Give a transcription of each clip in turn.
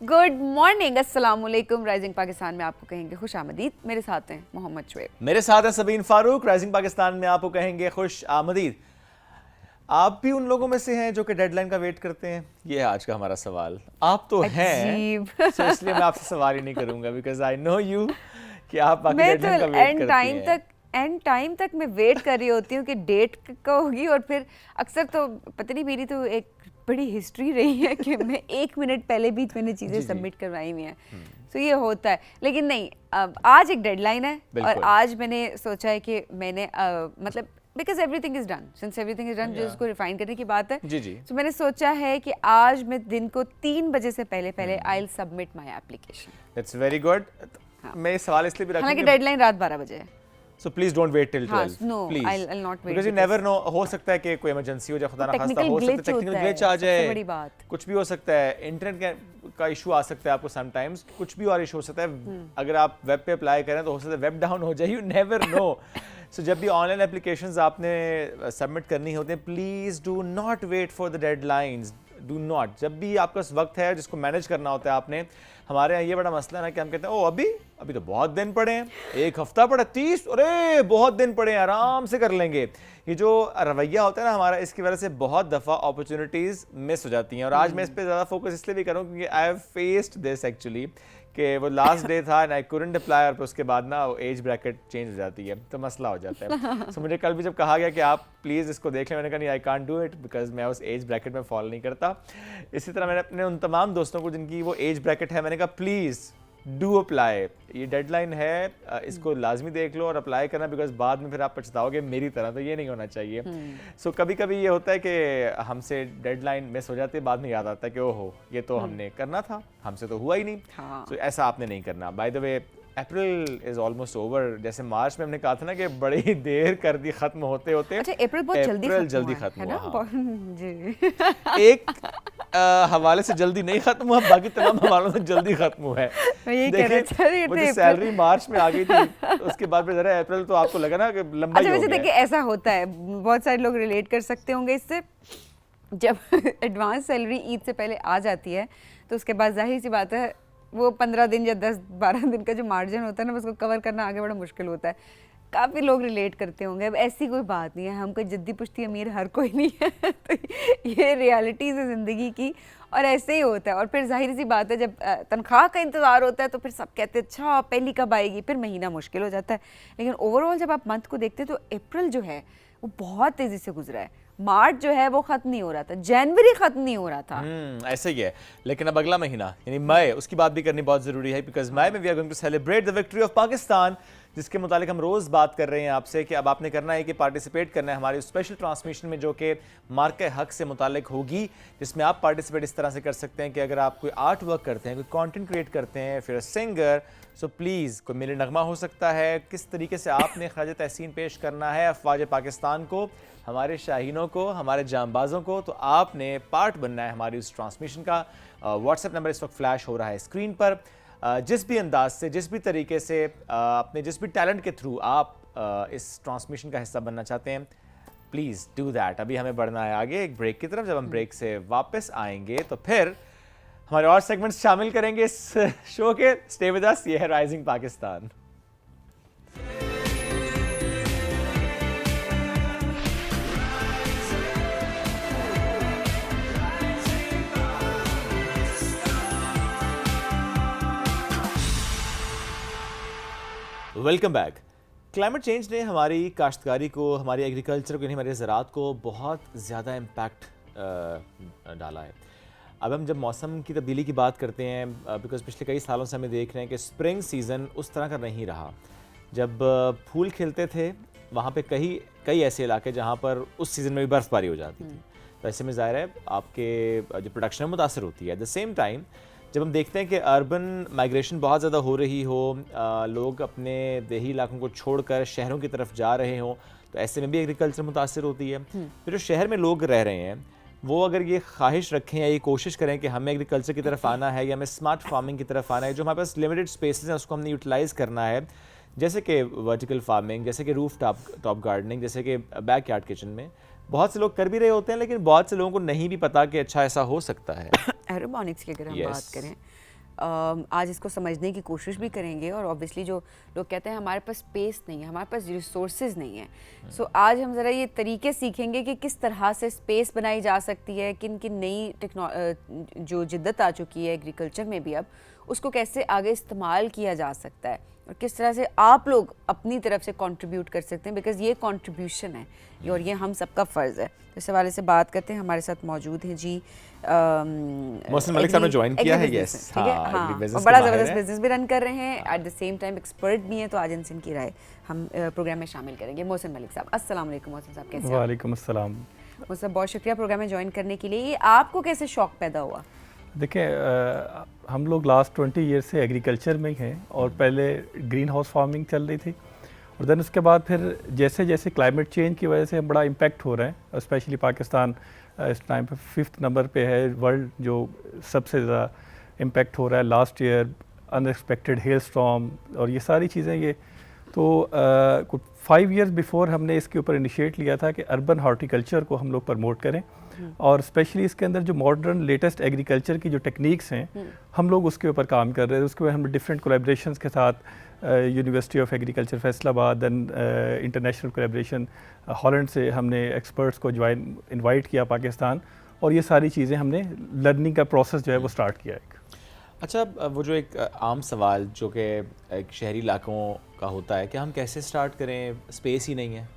Good morning, अस्सलाम वालेकुम। Rising Pakistan में आपको कहेंगे खुश आमदीद। मेरे साथ हैं मोहम्मद शुएब, मेरे साथ है सबीन फारूक। राइजिंग पाकिस्तान में आपको कहेंगे खुश आमदीद। आप भी उन लोगों में से हैं जो कि डेडलाइन का वेट करते हैं? ये है आज का हमारा सवाल। आप तो हैं, तो इसलिए मैं आपसे सवाल ही नहीं करूंगा बिकॉज आई नो यू कि आप बाकी डेडलाइन का वेट करती हैं। एंड टाइम तक मैं वेट कर रही होती हूँ कि डेट का होगी, और फिर अक्सर तो पता नहीं, मेरी तो एक बड़ी हिस्ट्री रही है कि मैं 1 मिनट पहले भी मैंने चीज़ें सबमिट करवाई हुई हैं। तो ये होता है, लेकिन नहीं, आज एक डेडलाइन है और आज मैंने सोचा है कि मैंने मतलब because everything is done, since everything is done, जो इसको रिफाइन करने की बात है। तो मैंने सोचा है कि आज मैं दिन को 3 बजे से पहले I will submit my application. That's very good. मैं सवाल इसलिए भी रखूंगा, हालांकि डेडलाइन रात 12 बजे है। So please don't wait till 12. No, please. I'll not wait. Because you never know, हो सकता है कि कोई इमरजेंसी हो जाए, खुदा ना खास्ता हो सकता है टेक्निकल ग्लिच आ जाए, बड़ी बात। कुछ भी हो सकता है, इंटरनेट का इशू आ सकता है आपको समटाइम्स, कुछ भी और इशू हो सकता है। अगर आप वेब पे अप्लाई करें तो हो सकता है वेब डाउन हो जाए, यू नेवर नो। सो जब भी ऑनलाइन एप्लीकेशंस आपने सबमिट करनी होती हैं, please do not wait for the deadlines. Do not, जब भी आपका वक्त है जिसको मैनेज करना होता है आपने। हमारे यहाँ ये बड़ा मसला है ना कि हम कहते हैं ओ अभी तो बहुत दिन पड़े हैं, 1 हफ्ता पड़ा, 30, अरे बहुत दिन पड़े हैं, आराम से कर लेंगे। ये जो रवैया होता है ना हमारा, इसकी वजह से बहुत दफ़ा अपॉर्चुनिटीज़ मिस हो जाती हैं। और आज मैं इस पर ज़्यादा फोकस इसलिए भी करूँ क्योंकि I have faced this actually, कि वो लास्ट डे था एंड आई कुडंट अप्लाई, और उसके बाद ना वो एज ब्रैकेट चेंज हो जाती है तो मसला हो जाता है। सो मुझे कल भी जब कहा गया कि आप प्लीज़ इसको देख लें, मैंने कहा नहीं, I can't do it because मैं उस एज ब्रैकेट में फॉलो नहीं करता। इसी तरह मैंने अपने उन तमाम दोस्तों को जिनकी वो एज ब्रैकेट है, मैंने कहा प्लीज़ डू अप्लाई, ये डेडलाइन है, इसको लाजमी देख लो और अप्लाई करना, बिकॉज बाद में फिर आप पछताओगे मेरी तरह, तो ये नहीं होना चाहिए। सो कभी कभी ये होता है कि हमसे डेडलाइन मिस हो जाती है, बाद में याद आता है कि ओहो ये तो हमने करना था, हमसे तो हुआ ही नहीं। सो ऐसा आपने नहीं करना। By the way, April is almost over. जैसे मार्च में हमने कहा था ना कि बड़ी देर कर दी खत्म होते होते। अच्छा, अप्रैल बहुत जल्दी खत्म हुआ, हुआ जी। एक हवाले से जल्दी नहीं खत्म हुआ, बाकी तमाम हवालों से जल्दी खत्म हुआ है। देखिए मुझे सैलरी मार्च में आ गई थी, तो उसके बाद में जरा अप्रैल तो आपको लगा ना कि लंबा ही हो गया। देखिए ऐसा होता है, बहुत सारे लोग रिलेट कर सकते होंगे इससे। जब एडवांस सैलरी ईद से पहले आ जाती है तो उसके बाद जाहिर सी बात है वो 15 दिन या 10-12 दिन का जो मार्जिन होता है ना, उसको कवर करना आगे बड़ा मुश्किल होता है। काफ़ी लोग रिलेट करते होंगे। अब ऐसी कोई बात नहीं है, हम कोई जद्दी पुश्ती अमीर हर कोई नहीं है। तो ये रियलिटीज़ है ज़िंदगी की, और ऐसे ही होता है। और फिर जाहिर सी बात है, जब तनख्वाह का इंतज़ार होता है तो फिर सब कहते हैं अच्छा पहली कब आएगी, फिर महीना मुश्किल हो जाता है। लेकिन ओवरऑल जब आप मंथ को देखते हैं तो अप्रैल जो है वो बहुत तेज़ी से गुजरा है। मार्च जो है वो खत्म नहीं हो रहा था, जनवरी खत्म नहीं हो रहा था। ऐसे ही है। लेकिन अब अगला महीना यानी मई, उसकी बात भी करनी बहुत जरूरी है, बिकॉज मई में we are going to celebrate the victory of Pakistan, जिसके मुतालिक हम रोज़ बात कर रहे हैं आपसे कि अब आपने करना है कि पार्टिसिपेट करना है हमारी स्पेशल ट्रांसमिशन में, जो कि मार्के हक से मुतालिक होगी, जिसमें आप पार्टिसिपेट इस तरह से कर सकते हैं कि अगर आप कोई आर्ट वर्क करते हैं, कोई कंटेंट क्रिएट करते हैं, फिर सिंगर, सो प्लीज़ कोई मेरे नगमा हो सकता है, किस तरीके से आपने खराज तहसीन पेश करना है अफवाज पाकिस्तान को, हमारे शाहीनों को, हमारे जांबाज़ों को, तो आपने पार्ट बनना है हमारी उस ट्रांसमिशन का। व्हाट्सएप नंबर इस वक्त फ्लैश हो रहा है स्क्रीन पर। जिस भी अंदाज से, जिस भी तरीके से, अपने जिस भी टैलेंट के थ्रू आप इस ट्रांसमिशन का हिस्सा बनना चाहते हैं, प्लीज़ डू दैट। अभी हमें बढ़ना है आगे एक ब्रेक की तरफ। जब हम ब्रेक से वापस आएंगे तो फिर हमारे और सेगमेंट्स शामिल करेंगे इस शो के। स्टे विद अस, ये है rising Pakistan. Welcome back. Climate change ने हमारी काश्तकारी को, हमारी एग्रीकल्चर को, हमारे ज़राअत को बहुत ज़्यादा इम्पैक्ट डाला है। अब हम जब मौसम की तब्दीली की बात करते हैं, बिकॉज पिछले कई सालों से हमें देख रहे हैं कि स्प्रिंग सीज़न उस तरह का नहीं रहा। जब फूल खिलते थे वहाँ पे कई ऐसे इलाके जहाँ पर उस सीज़न में भी बर्फ़बारी हो जाती थी, तो ऐसे में ज़ाहिर है आपके जो प्रोडक्शन में मुतासर होती है। एट द सेम टाइम जब हम देखते हैं कि अर्बन माइग्रेशन बहुत ज़्यादा हो रही हो, लोग अपने देही इलाकों को छोड़कर शहरों की तरफ जा रहे हों, तो ऐसे में भी एग्रीकल्चर मुतासर होती है। फिर जो शहर में लोग रह रहे हैं वो अगर ये ख्वाहिश रखें या ये कोशिश करें कि हमें एग्रीकल्चर की तरफ आना है या हमें स्मार्ट फार्मिंग की तरफ आना है, जो हमारे पास लिमिटेड स्पेसेस हैं उसको हमने यूटिलाइज़ करना है, जैसे कि वर्टिकल फार्मिंग, जैसे कि रूफ टॉप गार्डनिंग, जैसे कि बैक यार्ड किचन में बहुत से लोग कर भी रहे होते हैं, लेकिन बहुत से लोगों को नहीं भी पता कि अच्छा ऐसा हो सकता है। एरोपोनिक्स की अगर हम बात करें आज इसको समझने की कोशिश भी करेंगे। और ऑब्वियसली जो लोग कहते हैं हमारे पास स्पेस नहीं है, हमारे पास रिसोर्सेज नहीं है, सो आज हम ज़रा ये तरीके सीखेंगे कि किस तरह से स्पेस बनाई जा सकती है, किन किन नई जो जिद्दत आ चुकी है एग्रीकल्चर में भी अब, उसको कैसे आगे इस्तेमाल किया जा सकता है और किस तरह से आप लोग अपनी तरफ से कंट्रीब्यूट कर सकते हैं, बिकॉज ये कंट्रीब्यूशन है और ये हम सबका फ़र्ज़ है। इस हवाले से बात करते हैं। हमारे साथ मौजूद हैं जी मोहसिन मलिक साहब ने ज्वाइन किया है, यस, ठीक है, हाँ, और बड़ा ज़बरदस्त बिजनेस भी रन कर रहे हैं, at the same time expert भी हैं, तो आज इनकी राय हम प्रोग्राम में शामिल करेंगे। मोहसिन मलिक साहब, अस्सलाम वालेकुम। मोहसिन साहब कैसे हैं? वालेकुम अस्सलाम। मोहसिन साहब बहुत शुक्रिया प्रोग्राम में ज्वाइन करने के लिए। ये आपको कैसे शौक पैदा हुआ? देखिए, हम लोग लास्ट 20 ईयर से एग्रीकल्चर में ही हैं और पहले ग्रीन हाउस फार्मिंग चल रही थी और देन उसके बाद फिर जैसे जैसे क्लाइमेट चेंज की वजह से बड़ा इम्पैक्ट हो रहा है, स्पेशली पाकिस्तान इस टाइम पे 5th नंबर पे है वर्ल्ड जो सबसे ज़्यादा इम्पैक्ट हो रहा है। Last year unexpected hello storm और ये सारी चीज़ें, ये तो कुछ 5 इयर्स बिफोर हमने इसके ऊपर इनिशिएट लिया था कि अर्बन हॉर्टिकल्चर को हम लोग प्रमोट करें और स्पेशली इसके अंदर जो मॉडर्न लेटेस्ट एग्रीकल्चर की जो टेक्निक्स हैं हम लोग उसके ऊपर काम कर रहे हैं। उसके बाद हम डिफरेंट कोलैबोरेशंस के साथ university of agriculture Faisalabad, then international collaboration Holland से हमने एक्सपर्ट्स को इनवाइट किया पाकिस्तान, और ये सारी चीज़ें हमने लर्निंग का प्रोसेस जो है वो स्टार्ट किया है। अच्छा, वो जो एक आम सवाल जो कि एक शहरी इलाकों का होता है कि हम कैसे स्टार्ट करें, स्पेस ही नहीं है।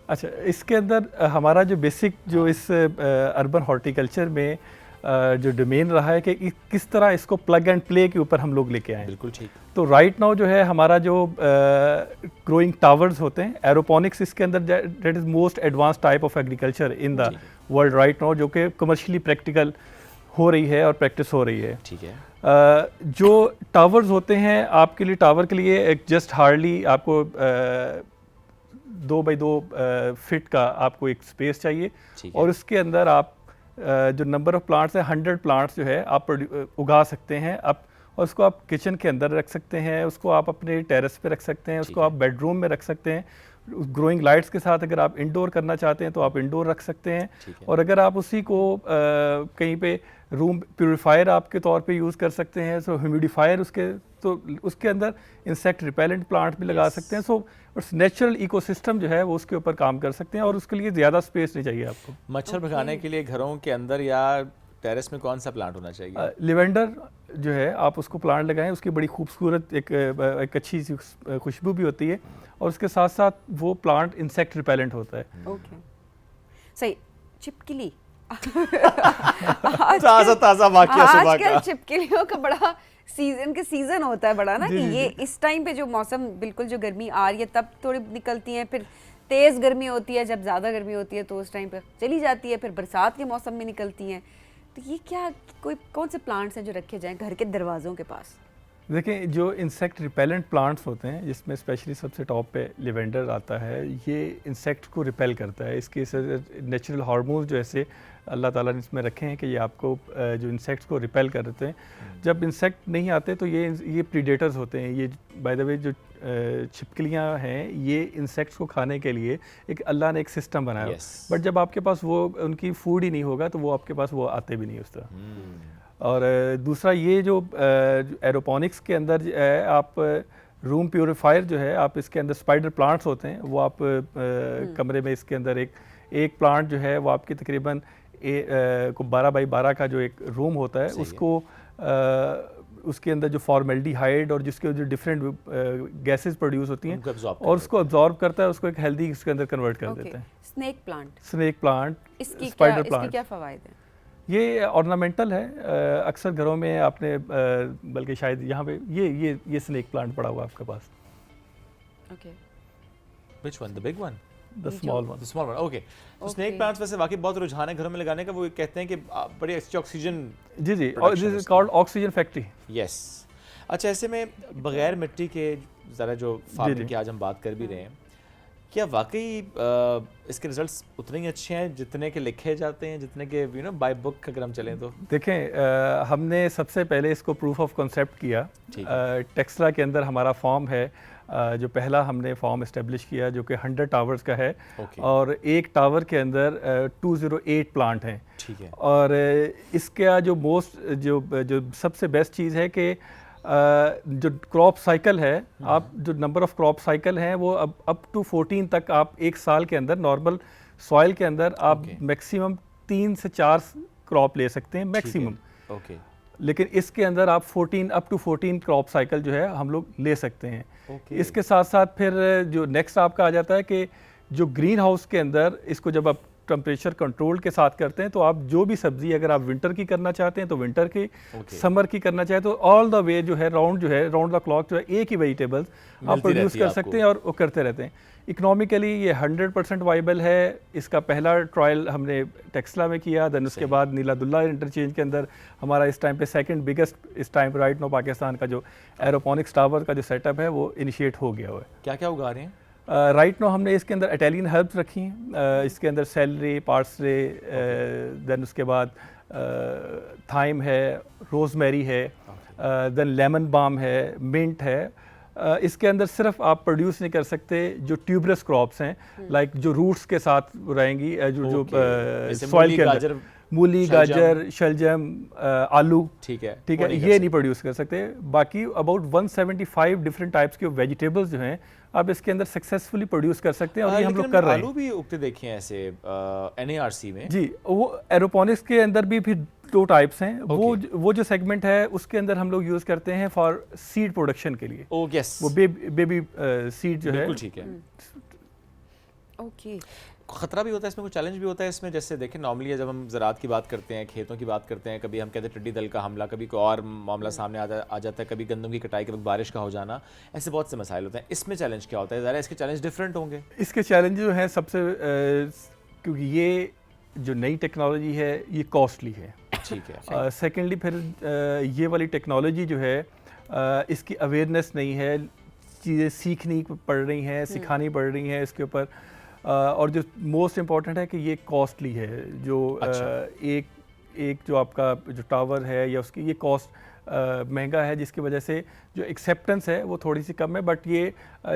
अच्छा, इसके अंदर हमारा जो बेसिक जो इस अर्बन हॉर्टिकल्चर में जो डोमेन रहा है कि किस तरह इसको प्लग एंड प्ले के ऊपर हम लोग लेके आए। बिल्कुल ठीक। तो राइट नाउ जो है हमारा जो ग्रोइंग टावर्स होते हैं, एरोपोनिक्स इसके अंदर that is most advance type of agriculture in the world right now, जो कि कमर्शियली प्रैक्टिकल हो रही है और प्रैक्टिस हो रही है। ठीक है। जो टावर्स होते हैं आपके लिए, टावर के लिए एक जस्ट हार्डली आपको 2 बाई 2 फीट का आपको एक स्पेस चाहिए और उसके अंदर आप जो नंबर ऑफ प्लांट्स है 100 प्लांट्स जो है आप उगा सकते हैं आप, और उसको आप किचन के अंदर रख सकते हैं, उसको आप अपने टेरेस पे रख सकते हैं, उसको आप बेडरूम में रख सकते हैं। ग्रोइंग लाइट्स के साथ अगर आप इंडोर करना चाहते हैं तो आप इंडोर रख सकते हैं, और अगर आप उसी को कहीं पे रूम प्यूरीफायर आपके तौर पे यूज़ कर सकते हैं, सो ह्यूमिडिफायर उसके अंदर इंसेक्ट रिपेलेंट प्लांट भी लगा सकते हैं। सो नेचुरल इकोसिस्टम जो है वो उसके ऊपर काम कर सकते हैं और उसके लिए ज़्यादा स्पेस नहीं चाहिए आपको। मच्छर भगाने के लिए घरों के अंदर या टेरेस में कौन सा प्लांट होना चाहिए? लिवेंडर जो है आप उसको प्लांट लगाएं, उसकी बड़ी खूबसूरत एक अच्छी सी खुशबू भी होती है और उसके साथ साथ वो प्लांट इंसेक्ट रिपेलेंट होता है। ओके, सही। छिपकली ताज़ा वाक़या सुबह का। आजकल छिपकलियों का बड़ा सीजन होता है बड़ा ना, कि ये इस टाइम पे जो मौसम बिल्कुल जो गर्मी आ रही है तब थोड़ी निकलती हैं, फिर तेज़ गर्मी होती है, जब ज़्यादा गर्मी होती है तो उस टाइम पे चली जाती है, फिर बरसात के मौसम में निकलती हैं। तो ये क्या कौन से प्लांट्स हैं जो रखे जाएं घर के दरवाज़ों के पास? देखिए, जो इंसेक्ट रिपेलेंट प्लांट्स होते हैं जिसमें स्पेशली सबसे टॉप पे लिवेंडर आता है, ये इंसेक्ट को रिपेल करता है। इसके नेचुरल हार्मोन्स जो ऐसे अल्लाह ताला ने इसमें रखे हैं कि ये आपको जो इंसेक्ट्स को रिपेल कर देते हैं। जब इंसेक्ट नहीं आते तो ये प्रीडेटर्स होते हैं। ये बाय द वे जो छिपकलियाँ हैं ये इंसेक्ट्स को खाने के लिए एक अल्लाह ने एक सिस्टम बनाया। बट जब आपके पास वो उनकी फूड ही नहीं होगा तो वो आपके पास वो आते भी नहीं उस तरह। और दूसरा ये जो एरोपोनिक्स के अंदर आप रूम प्यूरीफायर जो है आप इसके अंदर स्पाइडर प्लांट्स होते हैं, वो आप कमरे में इसके अंदर एक प्लांट जो है वो आपकी तकरीबन 12 बाई 12 का जो एक रूम होता है उसको उसके अंदर जो फॉर्मेल्डिहाइड और जिसके जो डिफरेंट गैसेस प्रोड्यूस होती हैं और उसको अब्जॉर्ब करता है, उसको एक हेल्दी उसके अंदर कन्वर्ट कर देता है। स्नेक प्लांट, स्पाइडर प्लांट, क्या फ़वाइद है? ये ऑर्नामेंटल है। अक्सर घरों में आपने बल्कि शायद यहाँ पे ये स्नेक प्लांट पड़ा हुआ आपके पास। Okay, which one? The big one? The small one? The small one, okay. तो स्नेक प्लांट्स वैसे वाकई बहुत रुझान है घरों में लगाने का। वो कहते हैं कि बड़ी अच्छी ऑक्सीजन। जी, और this is called oxygen factory. Yes. अच्छा, ऐसे में बगैर मिट्टी के ज़रा जो फार्मिंग की आज हम बात कर भी रहे हैं, क्या वाकई इसके रिजल्ट्स उतने ही अच्छे हैं जितने के लिखे जाते हैं, जितने के बाय बुक अगर हम चलें तो? देखें, हमने सबसे पहले इसको प्रूफ ऑफ कॉन्सेप्ट किया। टेक्सला के अंदर हमारा फॉर्म है, जो पहला हमने फॉर्म इस्टेब्लिश किया जो कि 100 टावर्स का है। और एक टावर के अंदर 208 प्लांट हैं। ठीक है। और इसका जो सबसे बेस्ट चीज़ है कि जो क्रॉप साइकिल है, आप जो नंबर ऑफ क्रॉप साइकिल हैं वो अब अप टू 14 तक आप एक साल के अंदर नॉर्मल सॉइल के अंदर आप मैक्सिमम 3 से 4 क्रॉप ले सकते हैं मैक्सिमम। लेकिन इसके अंदर आप 14 अप टू 14 क्रॉप साइकिल जो है हम लोग ले सकते हैं। इसके साथ साथ फिर जो नेक्स्ट आपका आ जाता है कि जो ग्रीन हाउस के अंदर इसको जब आप टेम्परेचर कंट्रोल के साथ करते हैं तो आप जो भी सब्जी अगर आप विंटर की करना चाहते हैं तो विंटर की, समर की करना चाहते तो ऑल द वे जो है राउंड द क्लॉक जो है एक ही वेजिटेबल्स आप प्रोड्यूस कर सकते हैं और वो करते रहते हैं। इकोनॉमिकली ये 100% वाइबल है। इसका पहला ट्रायल हमने टेक्सला में किया, देन उसके बाद नीलादुल्ला इंटरचेंज के अंदर हमारा इस टाइम पे सेकंड बिगेस्ट इस टाइम राइट नो पाकिस्तान का जो एरोपोनिक्स टावर का जो सेटअप है वो इनिशिएट हो गया हुआ है। क्या क्या उगा रहे हैं? राइट नो हमने इसके अंदर इटालियन हर्ब्स रखी हैं, इसके अंदर सेलरी, पार्सले, देन उसके बाद थाइम है, रोज़मेरी है, देन लेमन बाम है, मिंट है। इसके अंदर सिर्फ आप प्रोड्यूस नहीं कर सकते जो ट्यूबरस क्रॉप्स हैं, लाइक जो रूट्स के साथ रहेंगी, जो सॉइल के अंदर मूली, गाजर, शलजम, आलू, ठीक है, ये नहीं प्रोड्यूस कर सकते। बाकी अबाउट 175 डिफरेंट टाइप्स के वेजिटेबल्स जो हैं आप इसके अंदर सक्सेसफुली प्रोड्यूस कर सकते हैं और ये हम लोग कर रहे हैं। आलू भी उगते देखे हैं ऐसे NARC में? जी, वो एरोपोनिक्स के अंदर भी फिर 2 टाइप्स हैं। वो जो सेगमेंट है उसके अंदर हम लोग यूज करते हैं फॉर सीड प्रोडक्शन के लिए। वो बेबी सीड जो है। ठीक है। खतरा भी होता है इसमें, कुछ चैलेंज भी होता है इसमें? जैसे देखें नॉर्मली जब हम ज़राअत की बात करते हैं, खेतों की बात करते हैं, कभी हम कहते हैं टिड्डी दल का हमला, कभी कोई और मामला सामने आ जाता है, कभी गंदम की कटाई के वक्त बारिश का हो जाना, ऐसे बहुत से मसाइल होते हैं। इसमें चैलेंज क्या होता है? ज़रा इसके चैलेंज डिफरेंट होंगे? इसके चैलेंज जो हैं सबसे क्योंकि ये जो नई टेक्नोलॉजी है ये कॉस्टली है। ठीक है। सेकेंडली फिर ये वाली टेक्नोलॉजी जो है इसकी अवेयरनेस नहीं है, चीज़ें सीखनी पड़ रही हैं, सिखानी पड़ रही हैं इसके ऊपर। और जो मोस्ट इम्पॉर्टेंट है कि ये कॉस्टली है। जो एक जो आपका जो टावर है या उसकी ये कॉस्ट महंगा है, जिसकी वजह से जो एक्सेप्टेंस है वो थोड़ी सी कम है। बट ये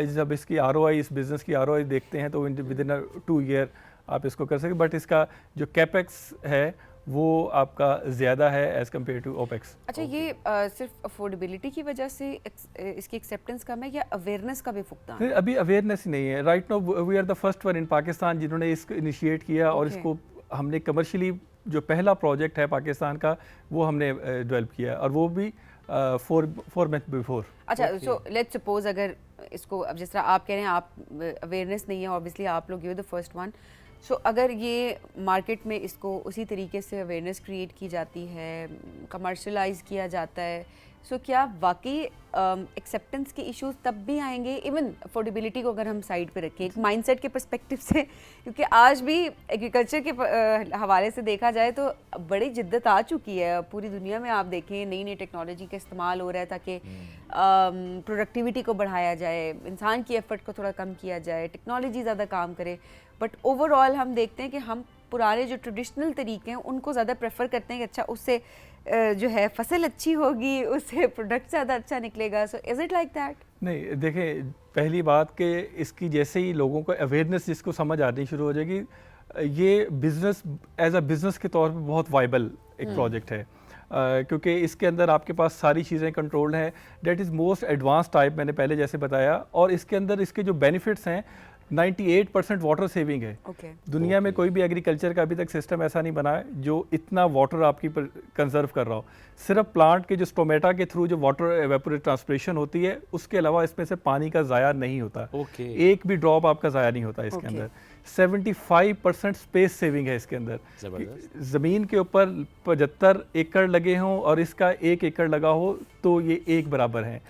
जब इसकी ROI, इस बिज़नेस की ROI देखते हैं तो विद इन 2 ईयर आप इसको कर सकें। बट इसका जो कैपेक्स है वो आपका ज़्यादा है एज़ कम्पेयर टू ओपेक्स। अच्छा, ये सिर्फ अफोर्डेबिलिटी की वजह से इसकी एक्सेप्टेंस कम है या अवेयरनेस का भी फुकदान है? अभी अवेयरनेस ही नहीं है। Right now we are the first one in Pakistan जिन्होंने इसको इनिशिएट किया। और इसको हमने कमर्शियली जो पहला प्रोजेक्ट है पाकिस्तान का वो हमने डेवलप किया, और वो भी 4 मंथ बिफोर। अच्छा, सो लेट्स सपोज अगर इसको, अब जिस तरह आप कह रहे हैं आप अवेयरनेस नहीं है, ऑब्वियसली आप लोग यू द फर्स्ट वन, सो अगर ये मार्केट में इसको उसी तरीके से अवेयरनेस क्रिएट की जाती है, कमर्शलाइज किया जाता है, सो क्या वाकई एक्सेप्टेंस के इश्यूज तब भी आएंगे? इवन अफोर्डेबिलिटी को अगर हम साइड पे रखें एक माइंडसेट के पर्सपेक्टिव से, क्योंकि आज भी एग्रीकल्चर के हवाले से देखा जाए तो बड़ी जिद्दत आ चुकी है पूरी दुनिया में। आप देखें नई नई टेक्नोलॉजी का इस्तेमाल हो रहा है ताकि प्रोडक्टिविटी को बढ़ाया जाए, इंसान की एफर्ट को थोड़ा कम किया जाए, टेक्नोलॉजी ज़्यादा काम करे। बट ओवरऑल हम देखते हैं कि हम पुराने जो ट्रेडिशनल तरीके हैं उनको ज़्यादा प्रेफर करते हैं कि अच्छा उससे जो है फसल अच्छी होगी, उससे प्रोडक्ट ज़्यादा अच्छा निकलेगा। So is it like that? नहीं, देखें पहली बात कि इसकी जैसे ही लोगों को अवेयरनेस जिसको समझ आनी शुरू हो जाएगी, ये बिज़नेस एज अ बिज़नेस के तौर पे बहुत वाइबल एक प्रोजेक्ट है। क्योंकि इसके अंदर आपके पास सारी चीज़ें कंट्रोल्ड हैं। That is most advance type, मैंने पहले जैसे बताया। और इसके अंदर इसके जो बेनिफिट्स हैं 98% वाटर सेविंग है। दुनिया में कोई भी एग्रीकल्चर का अभी तक सिस्टम ऐसा नहीं बना है जो इतना वाटर आपकी कंजर्व कर रहा हो। सिर्फ प्लांट के जो स्टोमेटा के थ्रू जो वाटर एवेपोरेट ट्रांसपिरेशन होती है, उसके अलावा इसमें से पानी का ज़ाया नहीं होता। एक भी ड्रॉप आपका ज़ाया नहीं होता इसके अंदर। 75% स्पेस सेविंग है इसके अंदर। ज़मीन के ऊपर 75 एकड़ लगे हों और इसका 1 एकड़ लगा हो तो ये एक बराबर है।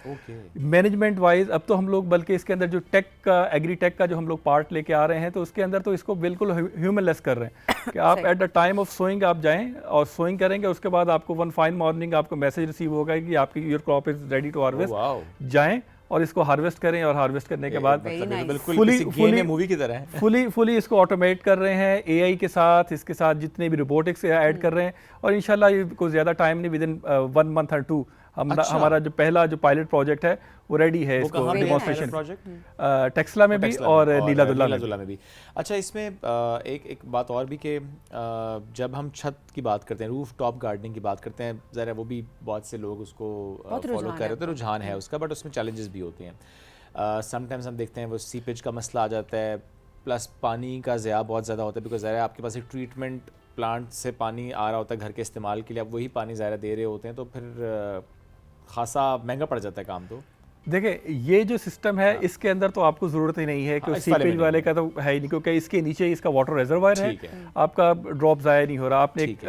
मैनेजमेंट वाइज अब तो हम लोग बल्कि इसके अंदर जो टेक का, एग्री टेक का जो हम लोग पार्ट लेके आ रहे हैं, तो उसके अंदर तो इसको बिल्कुल ह्यूमनलेस कर रहे हैं कि आप at the time of sowing आप जाएं और सोइंग करेंगे, उसके बाद आपको वन फाइन मॉर्निंग आपको मैसेज रिसीव होगा कि आपकी your crop is ready to harvest. जाएं और इसको हार्वेस्ट करें, और हार्वेस्ट करने के बाद बिल्कुल fully- किसी fully- गेम मूवी की तरह है। फुली इसको ऑटोमेट कर रहे हैं एआई के साथ, इसके साथ जितने भी रोबोटिक्स ऐड कर रहे हैं, और इंशाल्लाह ये कोई ज़्यादा टाइम नहीं, विद इन 1 मंथ और 2 हमारा जो पहला जो पायलट प्रोजेक्ट है वो रेडी है, इसको डेमोन्स्ट्रेशन प्रोजेक्ट टेक्सला में भी और नीलादुल्ला में भी। अच्छा, इसमें एक बात और भी कि जब हम छत की बात करते हैं, रूफ टॉप गार्डनिंग की बात करते हैं, ज़रा वो भी बहुत से लोग उसको फॉलो कर रहे होते हैं, रुझान है उसका, बट उसमें चैलेंजेस भी होते हैं। समटाइम्स हम देखते हैं वो सीपेज का मसला आ जाता है, प्लस पानी का ज़या बहुत ज़्यादा होता है, बिकॉज ज़रा आपके पास एक ट्रीटमेंट प्लांट से पानी आ रहा होता है घर के इस्तेमाल के लिए, आप वही पानी ज़ाहिर दे रहे होते हैं, तो फिर खासा महंगा पड़ जाता है काम। तो देखिए ये जो सिस्टम है इसके अंदर तो आपको ज़रूरत ही नहीं है कि सीपेज वाले का तो है ही नहीं, क्योंकि इसके नीचे इसका वाटर रिजर्वायर है, आपका ड्रॉप ज़ाया नहीं हो रहा। आपने एक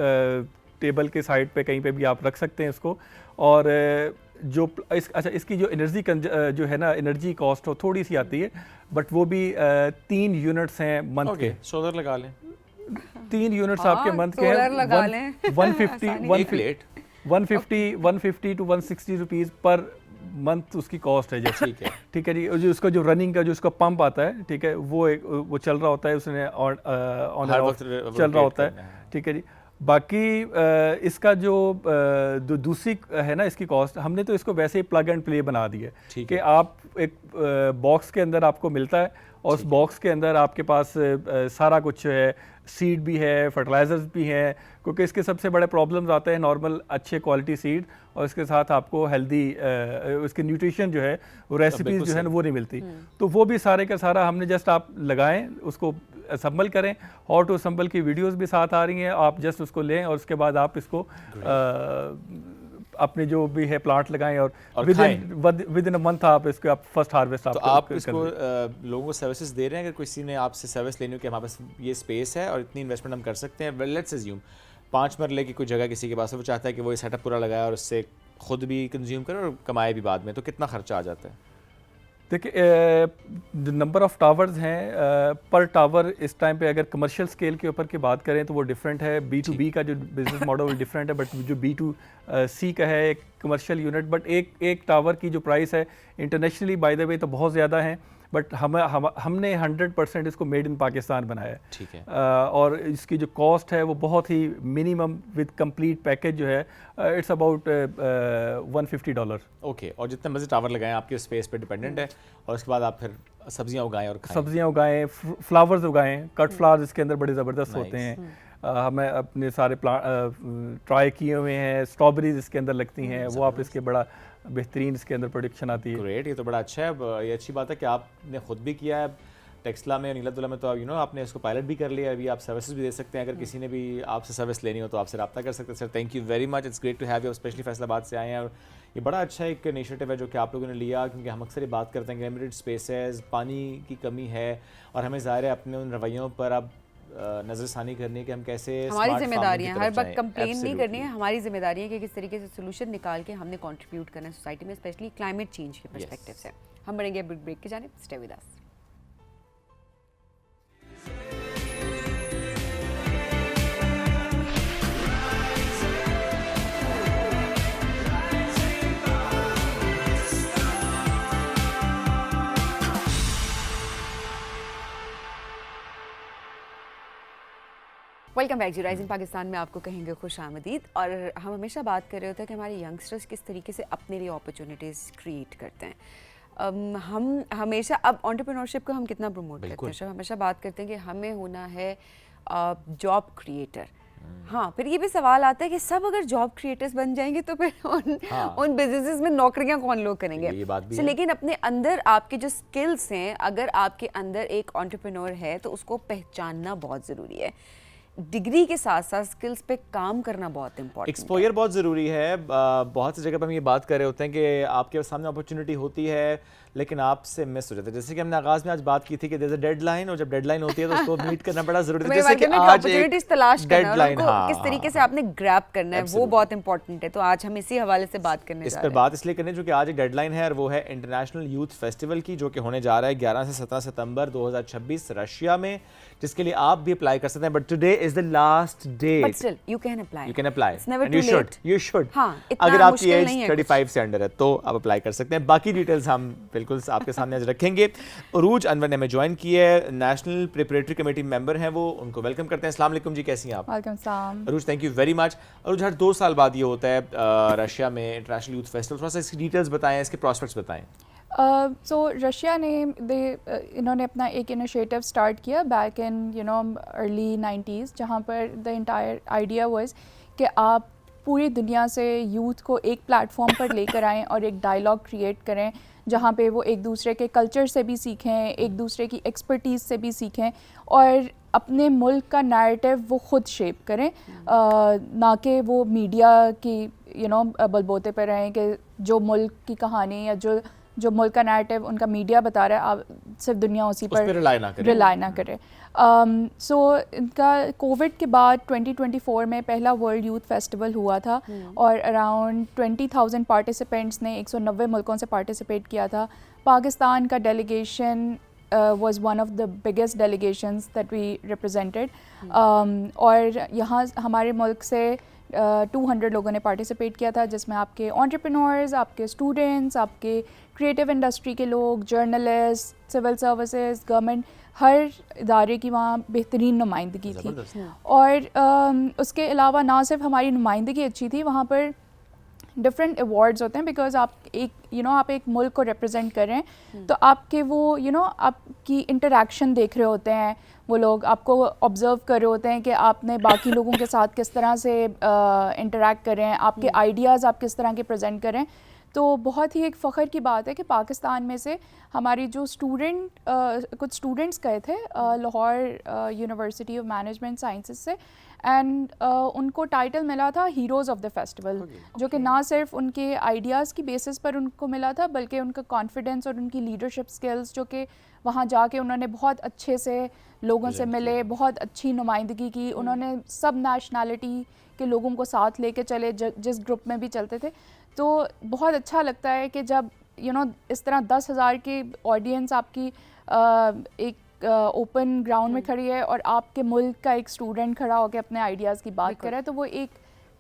टेबल के साइड पे कहीं पे भी आप रख सकते हैं इसको, और जो अच्छा इसकी जो एनर्जी जो है ना, एनर्जी कॉस्ट हो थोड़ी सी आती है, बट वो भी 3 यूनिट्स हैं मंथ के। सोलर लगा लें, 3 यूनिट्स आपके मंथ के हैं, 150 to 160 रुपीज़ पर मंथ उसकी कॉस्ट है। जैसे ठीक है जी, जो उसका जो रनिंग का जो उसका पंप आता है, ठीक है, वो चल रहा होता है, उसने ऑन चल रहा होता है, ठीक है जी। बाकी इसका जो दूसरी है ना इसकी कॉस्ट, हमने तो इसको वैसे ही प्लग एंड प्ले बना दी है कि आप एक बॉक्स के अंदर आपको मिलता है, और उस बॉक्स के अंदर आपके पास सारा कुछ है, सीड भी है, फर्टिलाइजर्स भी हैं, क्योंकि इसके सबसे बड़े प्रॉब्लम्स आते हैं नॉर्मल अच्छे क्वालिटी सीड, और इसके साथ आपको हेल्दी उसके न्यूट्रिशन जो है वो रेसिपीज़ जो है ना वो नहीं मिलती। तो वो भी सारे का सारा हमने जस्ट आप लगाएं, उसको असम्बल करें, हाउ टू असम्बल की वीडियोस भी साथ आ रही हैं, आप जस्ट उसको लें और उसके बाद आप इसको अपने जो भी है प्लांट लगाएं, और विद इन अ मंथ आप इसको आप फर्स्ट हार्वेस्ट आप इसको लोगों को सर्विसेज दे रहे हैं। अगर किसी ने आपसे सर्विस लेनी हो कि हमारे पास ये स्पेस है और इतनी इन्वेस्टमेंट हम कर सकते हैं, लेट्स अज्यूम 5 मरले की कोई जगह किसी के पास है, वो चाहता है कि वो ये सेटअप पूरा लगाए और उससे खुद भी कंज्यूम करे और कमाए भी बाद में, तो कितना खर्चा आ जाता है? देखिए नंबर ऑफ़ टावर्स हैं पर टावर इस टाइम पे, अगर कमर्शियल स्केल के ऊपर की बात करें तो वो डिफरेंट है। B2B का जो बिजनेस मॉडल डिफरेंट है, बट जो B2C का है एक कमर्शियल यूनिट, बट एक टावर की जो प्राइस है इंटरनेशनली बाय द वे तो बहुत ज़्यादा है, बट हमने 100% इसको मेड इन पाकिस्तान बनाया है, ठीक है। और इसकी जो कॉस्ट है वो बहुत ही मिनिमम विद कंप्लीट पैकेज जो है इट्स अबाउट $150। ओके, और जितने मर्जी टावर लगाएं आपके स्पेस पे डिपेंडेंट है, और उसके बाद आप फिर सब्जियां उगाएं और खाएं। सब्जियां उगाएं, फ्लावर्स उगाएं, कट फ्लावर्स इसके अंदर बड़े ज़बरदस्त होते हैं। हमें अपने सारे प्लांट ट्राई किए हुए हैं, स्ट्रॉबेरीज इसके अंदर लगती हैं, वो आप इसके बड़ा बेहतरीन इसके अंदर प्रोडक्शन आती है। ग्रेट, ये तो बड़ा अच्छा है। ये अच्छी बात है कि आपने खुद भी किया है टेक्सला में और नीलादुल्ला में, तो आपने इसको पायलट भी कर लिया, अभी आप सर्विसेज भी दे सकते हैं। अगर किसी ने भी आपसे सर्विस लेनी हो तो आपसे रब्ता कर सकते हैं। Sir thank you very much, it's great to have you, specially Faisalabad से आए हैं, और ये बड़ा अच्छा एक इनिशिएटिव है जो कि आप लोगों ने लिया, क्योंकि हम अक्सर ये बात करते हैं कि लिमिटेड स्पेसेस, पानी की कमी है, और हमें ज़ाहिर है अपने उन रवैयों पर अब नज़रसानी करनी है कि हम कैसे, हमारी जिम्मेदारी है, हर वक्त कंप्लेन नहीं करनी है, हमारी जिम्मेदारी है कि किस तरीके से सोल्यूशन निकाल के हमने कंट्रीब्यूट करना है सोसाइटी में, स्पेशली क्लाइमेट चेंज के पर्सपेक्टिव से। हम बढ़ेंगे ब्रेक की जानिब, stay with us. Welcome back जी, राइजिंग पाकिस्तान में आपको कहेंगे खुश आमदीद। और हम हमेशा बात कर रहे होते हैं कि हमारे यंगस्टर्स किस तरीके से अपने लिए अपॉर्चुनिटीज़ क्रिएट करते हैं। हम हमेशा अब एंटरप्रेन्योरशिप को हम कितना प्रमोट करते हैं, हम हमेशा बात करते हैं कि हमें होना है जॉब क्रिएटर। हाँ, फिर ये भी सवाल आता है कि सब अगर जॉब क्रिएटर्स बन जाएंगे तो फिर उन बिजनेसेस में नौकरियां कौन लोग करेंगे? ये बात भी है। लेकिन अपने अंदर आपके जो स्किल्स हैं, अगर आपके अंदर एक एंटरप्रेन्योर है तो उसको पहचानना बहुत ज़रूरी है। डिग्री के साथ साथ स्किल्स पे काम करना बहुत इंपॉर्टेंट है। एक्सपोजर बहुत ज़रूरी है। बहुत सी जगह पर हम ये बात कर रहे होते हैं कि आपके सामने अपॉर्चुनिटी होती है लेकिन आपसे मिस हो जाता है। जैसे कि हमने आगाज़ में आज बात की थी कि देयर इज अ डेडलाइन, और जब डेडलाइन होती है तो उसको मीट करना बड़ा ज़रूरी है। जैसे कि आज अपॉर्चुनिटीज तलाश करना, डेडलाइन, किस तरीके से आपने ग्रैब करना है, वो बहुत इंपॉर्टेंट है। तो आज हम इसी हवाले से बात करने इस पर बात इसलिए करने जो कि आज एक डेडलाइन है, और वो है इंटरनेशनल यूथ फेस्टिवल की, जो कि होने जा रहा है 11 से 17 सितंबर 2026 रशिया में, जिसके लिए आप भी अप्लाई कर सकते हैं। But today is the last date. But still, you can apply. You can apply. It's never and too you should. late. You should. हाँ, इतना अगर आपकी मुश्किल एज नहीं है कुछ। 35 से अंडर है तो आप अप्लाई कर सकते हैं। बाकी डिटेल्स हम बिल्कुल आपके सामने आज रखेंगे। उरूज अनवर ने हमें ज्वाइन किया है, नेशनल प्रिपरेटरी कमेटी मेंबर हैं वो, उनको वेलकम करते हैं। अस्सलाम वालेकुम जी, कैसी हैं आप? वेलकम सलाम। अरूज, थैंक यू वेरी मच। अरूज, हर 2 साल बाद ये होता है रशिया में इंटरनेशनल यूथ फेस्टिवल, थोड़ा सा इसकी डिटेल्स बताएं, इसके प्रोस्पेक्ट्स बताएं। सो रशिया ने इन्होंने अपना एक इनिशिएटिव स्टार्ट किया बैक इन अर्ली 90s, जहाँ पर द इंटायर आइडिया वाज कि आप पूरी दुनिया से यूथ को एक प्लेटफॉर्म पर लेकर आएँ और एक डायलॉग क्रिएट करें जहाँ पे वो एक दूसरे के कल्चर से भी सीखें, एक दूसरे की एक्सपर्टीज़ से भी सीखें और अपने मुल्क का नैरेटिव वो खुद शेप करें, ना कि वो मीडिया की बलबोते पर रहें कि जो मुल्क की कहानी या जो मुल्क का नैरेटिव उनका मीडिया बता रहा है, आप सिर्फ दुनिया उसी पर रिलाई ना करे। सो इनका कोविड के बाद 2024 में पहला वर्ल्ड यूथ फेस्टिवल हुआ था और अराउंड 20,000 पार्टिसिपेंट्स ने 190 मुल्कों से पार्टिसिपेट किया था। पाकिस्तान का delegation was one of the biggest delegations that we represented, और यहाँ हमारे मुल्क से 200 लोगों ने पार्टिसिपेट किया था, जिसमें आपके एंटरप्रेन्योर्स, आपके स्टूडेंट्स, आपके क्रिएटिव इंडस्ट्री के लोग, जर्नलिस्ट, सिविल सर्विसेज, गवर्नमेंट, हर इदारे की वहाँ बेहतरीन नुमाइंदगी थी। और उसके अलावा ना सिर्फ हमारी नुमाइंदगी अच्छी थी, वहाँ पर डिफरेंट अवार्ड्स होते हैं बिकॉज आप एक आप एक मुल्क को रिप्रेजेंट कर रहे हैं, तो आपके वो आपकी इंटरेक्शन देख रहे होते हैं, वो लोग आपको ऑब्जर्व कर रहे होते हैं कि आपने बाकी लोगों के साथ किस तरह से इंटरेक्ट कर रहे हैं, आपके आइडियाज़ आप किस तरह के प्रेजेंट करें। तो बहुत ही एक फ़ख्र की बात है कि पाकिस्तान में से हमारी जो कुछ स्टूडेंट्स गए थे Lahore university of management sciences से, एंड उनको टाइटल मिला था हीरोज़ ऑफ द फेस्टिवल, जो कि ना सिर्फ उनके आइडियाज़ की बेसिस पर उनको मिला था, बल्कि उनका कॉन्फिडेंस और उनकी लीडरशिप स्किल्स, जो कि वहाँ जाके उन्होंने बहुत अच्छे से लोगों से मिले, बहुत अच्छी नुमाइंदगी की, उन्होंने सब नेशनैलिटी के लोगों को साथ लेके चले जिस ग्रुप में भी चलते थे। तो बहुत अच्छा लगता है कि जब इस तरह 10,000 की ऑडियंस आपकी एक ओपन ग्राउंड में खड़ी है और आपके मुल्क का एक स्टूडेंट खड़ा होकर अपने आइडियाज़ की बात कर रहा है, तो वो एक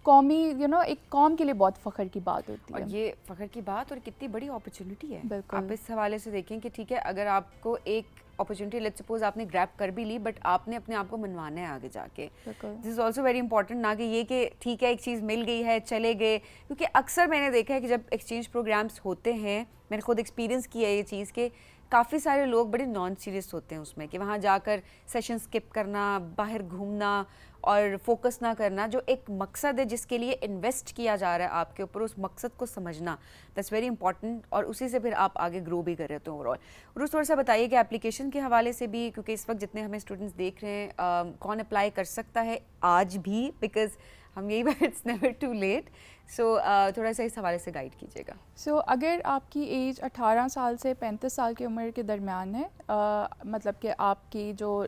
कौमी एक कौम के लिए बहुत फ़ख्र की बात होती है। और ये फ़ख्र की बात और कितनी बड़ी अपॉर्चुनिटी है। बिल्कुल। आप इस हवाले से देखें कि ठीक है, अगर आपको एक अपॉर्चुनिटी लेट्स सपोज आपने ग्रैब कर भी ली, बट आपने अपने आप को मनवाना है आगे जाके। This is also very important, ना कि ये कि ठीक है एक चीज़ मिल गई है चले गए, क्योंकि अक्सर मैंने देखा है कि जब एक्सचेंज प्रोग्राम्स होते हैं, मैंने खुद एक्सपीरियंस किया है ये चीज़ के, काफ़ी सारे लोग बड़े नॉन सीरियस होते हैं उसमें, कि वहाँ जाकर सेशन स्किप करना, बाहर घूमना और फोकस ना करना। जो एक मकसद है जिसके लिए इन्वेस्ट किया जा रहा है आपके ऊपर, उस मकसद को समझना, दैट्स वेरी इंपॉर्टेंट, और उसी से फिर आप आगे ग्रो भी कर रहे होते हैं ओवरऑल। और उस थोड़ा सा बताइए कि एप्लीकेशन के हवाले से भी, क्योंकि इस वक्त जितने हमें स्टूडेंट्स देख रहे हैं, कौन अप्लाई कर सकता है आज भी, बिकॉज हम यही बात, इट्स नेवर टू लेट, सो थोड़ा सा इस हवाले से गाइड कीजिएगा। सो अगर आपकी एज 18 साल से 35 साल की उम्र के दरमियान है, मतलब कि आपकी जो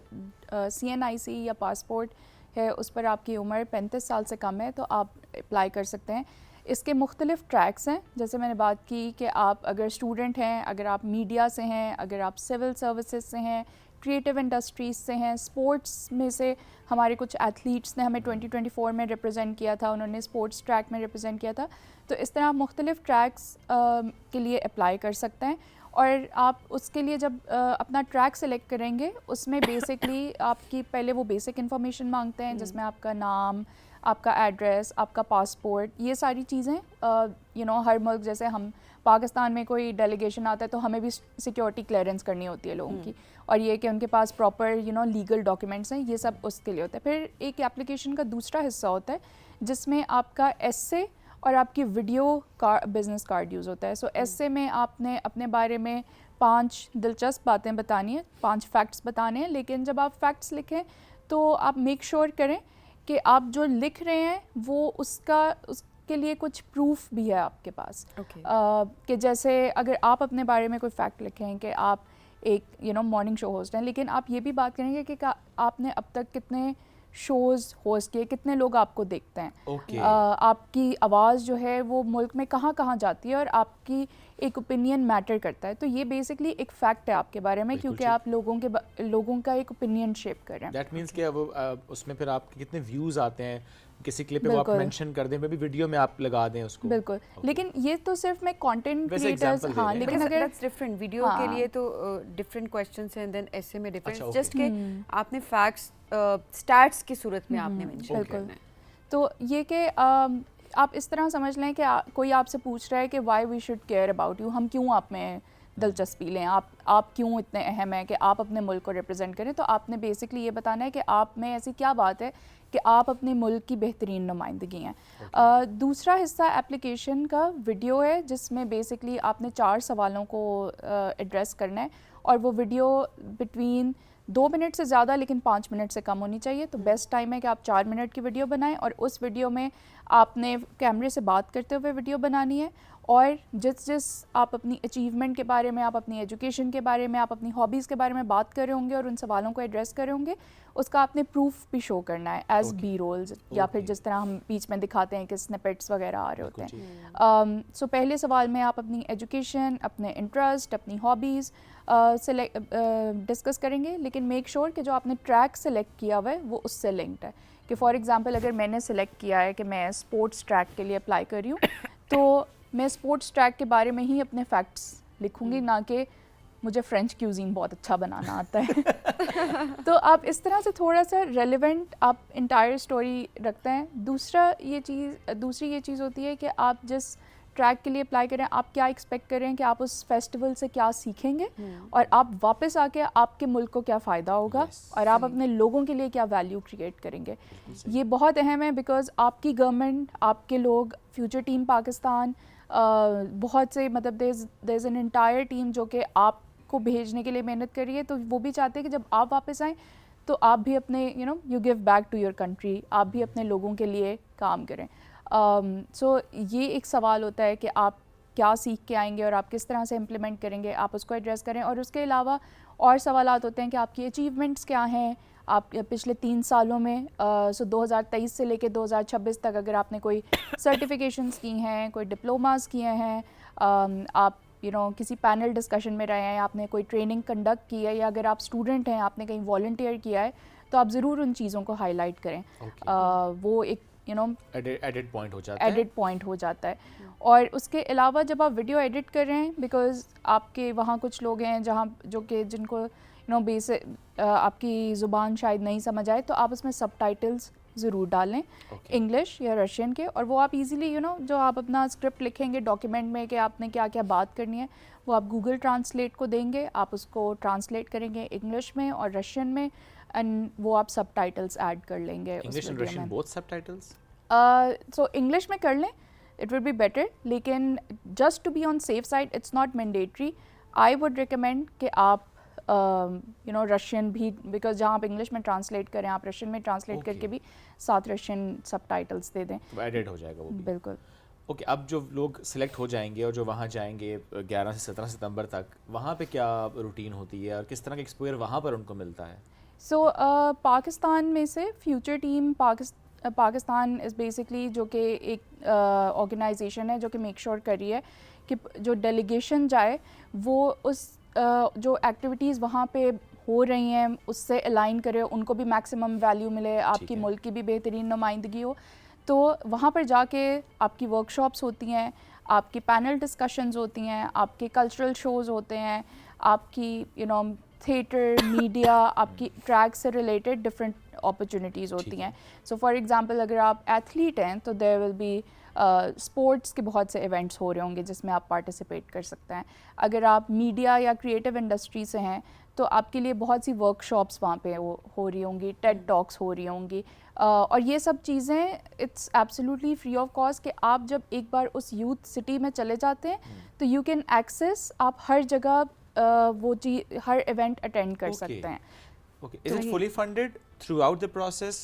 CNIC या पासपोर्ट है उस पर आपकी उम्र 35 साल से कम है, तो आप अप्लाई कर सकते हैं। इसके मुख्तलिफ ट्रैक्स हैं, जैसे मैंने बात की कि आप अगर स्टूडेंट हैं, अगर आप मीडिया से हैं, अगर आप सिविल सर्विसेज से हैं, क्रिएटिव इंडस्ट्रीज से हैं, स्पोर्ट्स में से हमारे कुछ एथलीट्स ने हमें 2024 में रिप्रेजेंट किया था, उन्होंने स्पोर्ट्स ट्रैक में रिप्रेजेंट किया था। तो इस तरह मुख्तलिफ ट्रैक्स के लिए अप्लाई कर सकते हैं, और आप उसके लिए जब अपना ट्रैक सेलेक्ट करेंगे, उसमें बेसिकली आपकी पहले वो बेसिक इन्फॉर्मेशन मांगते हैं, जिसमें आपका नाम, आपका एड्रेस, आपका पासपोर्ट, ये सारी चीज़ें हर मुल्क, जैसे हम पाकिस्तान में कोई डेलीगेशन आता है तो हमें भी सिक्योरिटी क्लियरेंस करनी होती है लोगों की, और ये कि उनके पास प्रॉपर लीगल डॉक्यूमेंट्स हैं, ये सब उसके लिए होता है। फिर एक एप्लीकेशन का दूसरा हिस्सा होता है जिसमें आपका एस्से और आपकी वीडियो बिजनेस कार्ड यूज़ होता है। सो एस्से में आपने अपने बारे में 5 दिलचस्प बातें बतानी है, 5 फैक्ट्स बताने हैं, लेकिन जब आप फैक्ट्स लिखें तो आप मेक श्योर करें कि आप जो लिख रहे हैं वो उसके लिए कुछ प्रूफ भी है आपके पास। कि जैसे अगर आप अपने बारे में कोई फैक्ट लिखें कि आप एक मॉर्निंग शो होस्ट हैं, लेकिन आप ये भी बात करेंगे कि आपने अब तक कितने शोज़ होस्ट किए, कितने लोग आपको देखते हैं, ओके आपकी आवाज़ जो है वो मुल्क में कहाँ कहाँ जाती है और आपकी एक ओपिनियन मैटर करता है। तो ये बेसिकली एक फैक्ट है आपके बारे में, बिल्कुल क्योंकि आप लोगों का एक ओपिनियन शेप कर रहे हैं। दैट मीन्स कि वो उसमें फिर आपके कितने व्यूज़ आते हैं, किसी क्लिप पे वो आप बिल्कुल। मेंशन कर दें, मे बी वीडियो में आप लगा दें उसको। बिल्कुल, लेकिन ये तो सिर्फ मैं कंटेंट वैसे क्रिएटर्स, example दे हाँ, रहे हैं। लेकिन अगर दैट्स डिफरेंट, वीडियो के हाँ। लिए तो डिफरेंट क्वेश्चंस हैं, देन ऐसे में डिफरेंट, अच्छा, जस्ट के आपने फैक्ट्स स्टैट्स की सूरत में आपने मेंशन बिल्कुल। करना है। तो ये कि आप इस तरह समझ लें कि कोई आपसे पूछ रहा है कि why we should care about you, हम क्यों आप में दिलचस्पी लें, आप क्यों इतने अहम हैं कि आप अपने मुल्क को रिप्रेजेंट करें। तो आपने बेसिकली ये बताना है कि आप में ऐसी क्या बात है कि आप अपने मुल्क की बेहतरीन नुमाइंदगी हैं। दूसरा हिस्सा एप्लीकेशन का वीडियो है, जिसमें बेसिकली आपने 4 सवालों को एड्रेस करना है, और वो वीडियो बिटवीन 2 मिनट से ज़्यादा लेकिन 5 मिनट से कम होनी चाहिए। तो बेस्ट टाइम है कि आप 4 मिनट की वीडियो बनाएं, और उस वीडियो में आपने कैमरे से बात करते हुए वीडियो बनानी है, और जिस आप अपनी अचीवमेंट के बारे में, आप अपनी एजुकेशन के बारे में, आप अपनी हॉबीज़ के बारे में बात कर रहे होंगे और उन सवालों को एड्रेस कर रहे होंगे, उसका आपने प्रूफ भी शो करना है एज बी रोल्स, या फिर जिस तरह हम बीच में दिखाते हैं कि स्निपेट्स वगैरह आ रहे होते हैं। सो पहले सवाल में आप अपनी एजुकेशन, अपने इंटरेस्ट, अपनी हॉबीज़ डिस्कस करेंगे, लेकिन मेक श्योर कि जो आपने ट्रैक सेलेक्ट किया हुआ है वो उससे लिंक्ड है। कि फॉर एग्जांपल अगर मैंने सेलेक्ट किया है कि मैं स्पोर्ट्स ट्रैक के लिए अप्लाई कर रही हूँ, तो मैं स्पोर्ट्स ट्रैक के बारे में ही अपने फैक्ट्स लिखूँगी, ना कि मुझे फ्रेंच क्यूजीन बहुत अच्छा बनाना आता है। तो आप इस तरह से थोड़ा सा रेलेवेंट आप इंटायर स्टोरी रखते हैं। दूसरी ये चीज़ होती है कि आप जिस ट्रैक के लिए अप्लाई करें, आप क्या एक्सपेक्ट कर रहे हैं कि आप उस फेस्टिवल से क्या सीखेंगे, और आप वापस आके आपके मुल्क को क्या फ़ायदा होगा, और आप अपने लोगों के लिए क्या वैल्यू क्रिएट करेंगे। ये बहुत अहम है, बिकॉज़ आपकी गवर्नमेंट, आपके लोग, फ्यूचर टीम पाकिस्तान, बहुत से मतलब there is an entire team जो कि आपको भेजने के लिए मेहनत कर रही है। तो वो भी चाहते हैं कि जब आप वापस आएँ तो आप भी अपने you give back to your country, आप भी अपने लोगों के लिए काम करें। सो ये एक सवाल होता है कि आप क्या सीख के आएंगे और आप किस तरह से इम्प्लीमेंट करेंगे, आप उसको एड्रेस करें। और उसके अलावा और सवालात होते हैं कि आपकी अचीवमेंट्स क्या हैं, आप पिछले 3 सालों में, सो 2023 से लेकर 2026 तक अगर आपने कोई सर्टिफिकेशंस की हैं, कोई डिप्लोमास किए हैं, आप किसी पैनल डिस्कशन में रहे हैं, आपने कोई ट्रेनिंग कंडक्ट की है, या अगर आप स्टूडेंट हैं, आपने कहीं वॉलंटियर किया है, तो आप ज़रूर उन चीज़ों को हाईलाइट करें। वो एक एडिट पॉइंट हो जाता है। एडिट पॉइंट हो जाता है। और उसके अलावा जब आप वीडियो एडिट कर रहे हैं, बिकॉज़ आपके वहाँ कुछ लोग हैं जिनको बेसिक आपकी ज़ुबान शायद नहीं समझ आए, तो आप उसमें सबटाइटल्स ज़रूर डालें, इंग्लिश या रशियन के। और वो आप इजीली जो आप अपना स्क्रिप्ट लिखेंगे डॉक्यूमेंट में कि आपने क्या क्या बात करनी है, वो आप गूगल ट्रांसलेट को देंगे, आप उसको ट्रांसलेट करेंगे इंग्लिश में और रशियन में, एंड वो आप सबटाइटल्स ऐड कर लेंगे English and Russian both subtitles. So English में कर लें, इट विल बी बेटर, लेकिन just to be on safe side it's not mandatory. I would recommend कि आप रशियन भी, बिकॉज जहाँ आप इंग्लिश में ट्रांसलेट करें, आप रशियन में ट्रांसलेट करके भी साथ रशियन सबटाइटल्स दे दें, तो एडिट हो जाएगा वो भी। बिल्कुल। ओके, अब जो लोग सिलेक्ट हो जाएंगे और जो वहाँ जाएंगे 11 से 17 सितंबर तक, वहाँ पे क्या रूटीन होती है और किस तरह का एक्सपोजर वहाँ पर उनको मिलता है? सो पाकिस्तान में से future team Pakistan is basically जो कि एक ऑर्गेनाइजेशन है जो कि मेक श्योर कर रही है कि जो डेलीगेशन जाए वो उस जो एक्टिविटीज़ वहाँ पे हो रही हैं उससे अलाइन करे, उनको भी मैक्सिमम वैल्यू मिले, आपकी मुल्क की भी बेहतरीन नुमाइंदगी हो। तो वहाँ पर जाके आपकी वर्कशॉप्स होती हैं, आपकी पैनल डिस्कशंस होती हैं, आपके कल्चरल शोज़ होते हैं, आपकी थिएटर, मीडिया, आपकी ट्रैक से रिलेटेड डिफरेंट अपॉर्चुनिटीज़ होती हैं। सो फॉर एग्जांपल अगर आप एथलीट हैं तो देयर विल बी स्पोर्ट्स के बहुत से इवेंट्स हो रहे होंगे जिसमें आप पार्टिसिपेट कर सकते हैं। अगर आप मीडिया या क्रिएटिव इंडस्ट्री से हैं तो आपके लिए बहुत सी वर्कशॉप्स वहाँ पे हो रही होंगी, टेड टॉक्स हो रही होंगी, और ये सब चीज़ें it's absolutely free of cost कि आप जब एक बार उस यूथ सिटी में चले जाते हैं तो यू कैन एक्सेस, आप हर जगह वो चीज़, हर इवेंट अटेंड कर सकते हैं। Okay, is it fully funded throughout the process?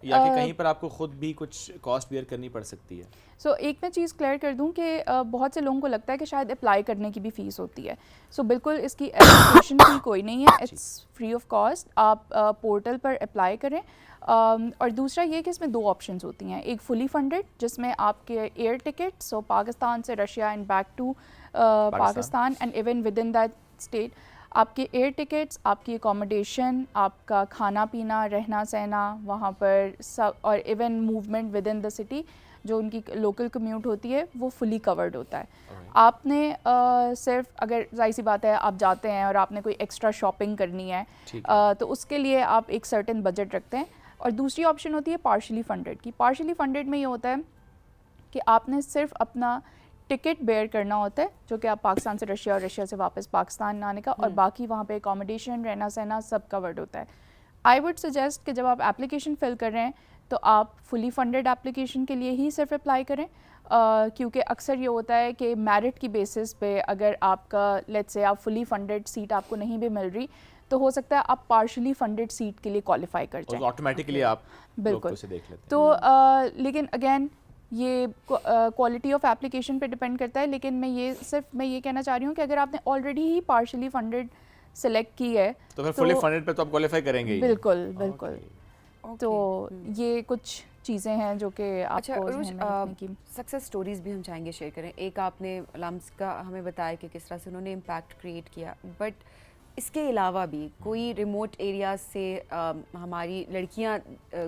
या कि कहीं पर आपको खुद भी कुछ कॉस्ट बियर करनी पड़ सकती है? सो एक मैं चीज़ क्लियर कर दूं कि बहुत से लोगों को लगता है कि शायद अप्लाई करने की भी फ़ीस होती है। सो बिल्कुल इसकी एप्लीकेशन फ़ी कोई नहीं है, इट्स फ्री ऑफ कॉस्ट। आप पोर्टल पर अप्लाई करें। और दूसरा ये कि इसमें 2 ऑप्शंस होती हैं, एक फुली फंडेड जिसमें आपके एयर टिकट, सो पाकिस्तान से Russia and back to Pakistan and even within that state, आपके एयर टिकट्स, आपकी अकोमोडेशन, आपका खाना पीना, रहना सहना वहाँ पर सब, और इवन movement within the city जो उनकी लोकल कम्यूट होती है वो फुली कवर्ड होता है। आपने सिर्फ, अगर जाहिर सी बात है आप जाते हैं और आपने कोई एक्स्ट्रा शॉपिंग करनी है तो उसके लिए आप एक सर्टेन बजट रखते हैं। और दूसरी ऑप्शन होती है पार्शली फंडेड की। पार्शली फंडेड में ये होता है कि आपने सिर्फ अपना टिकट बेयर करना होता है, जो कि आप पाकिस्तान से रशिया और रशिया से वापस पाकिस्तान आने का, और बाकी वहाँ पे अकोमोडेशन, रहना सहना सब कवर्ड होता है। आई वुड सजेस्ट कि जब आप एप्लीकेशन फिल कर रहे हैं तो आप फुली फंडेड एप्लीकेशन के लिए ही सिर्फ अप्लाई करें, क्योंकि अक्सर ये होता है कि मेरिट की बेसिस पे अगर आपका लेट्स से आप फुली फंडेड सीट आपको नहीं भी मिल रही तो हो सकता है आप पार्शली फंडेड सीट के लिए क्वालिफाई कर जाएं, ऑटोमेटिकली आप बिल्कुल से देख लेते हैं। तो लेकिन अगेन ये क्वालिटी ऑफ एप्लीकेशन पे डिपेंड करता है। लेकिन मैं ये कहना चाह रही हूँ कि अगर आपने ऑलरेडी ही पार्शली फंडेड सेलेक्ट की है तो फिर फुली फंडेड पे तो आप क्वालिफाई करेंगे ही। बिल्कुल बिल्कुल। तो ये कुछ चीज़ें हैं जो कि अच्छा आपको उर्वश, ध्यान में रखने की। सक्सेस स्टोरीज भी हम चाहेंगे शेयर करें। एक आपने लम्स का हमें बताया कि किस तरह से उन्होंने इम्पैक्ट क्रिएट किया, बट इसके अलावा भी कोई रिमोट एरियाज से हमारी लड़कियां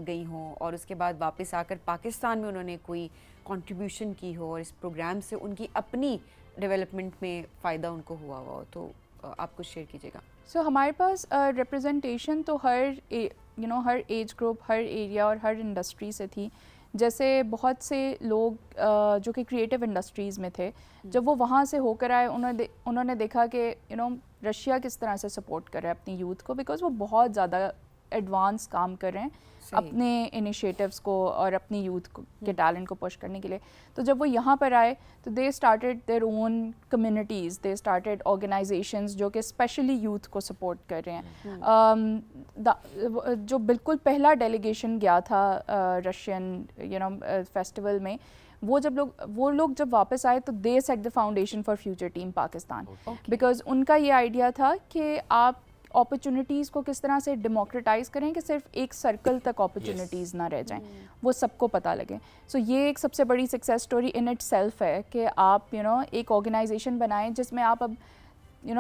गई हों और उसके बाद वापस आकर पाकिस्तान में उन्होंने कोई कंट्रीब्यूशन की हो और इस प्रोग्राम से उनकी अपनी डेवलपमेंट में फ़ायदा उनको हुआ हो, तो आप कुछ शेयर कीजिएगा। सो हमारे पास रिप्रेजेंटेशन तो हर हर एज ग्रुप, हर एरिया और हर इंडस्ट्री से थी। जैसे बहुत से लोग जो कि क्रिएटिव इंडस्ट्रीज़ में थे, जब वो वहाँ से होकर आए उन्होंने देखा कि रशिया किस तरह से सपोर्ट कर रहा है अपनी यूथ को, बिकॉज़ वो बहुत ज़्यादा एडवांस काम कर रहे हैं अपने इनिशिएटिव्स को और अपनी यूथ के टैलेंट को पुश करने के लिए। तो जब वो यहाँ पर आए तो they started their own communities, they started organisations जो कि स्पेशली यूथ को सपोर्ट कर रहे हैं। जो बिल्कुल पहला डेलीगेशन गया था रशियन फेस्टिवल में, वो लोग जब वापस आए तो they set the foundation for future team Pakistan, because उनका ये आइडिया था कि आप अपॉर्चुनिटीज़ को किस तरह से डेमोक्रेटाइज करें कि सिर्फ एक सर्कल तक अपॉर्चुनिटीज़ ना रह जाएं, वो सबको पता लगे। सो ये एक सबसे बड़ी success story in it self है कि आप एक ऑर्गेनाइजेशन बनाएं जिसमें आप अब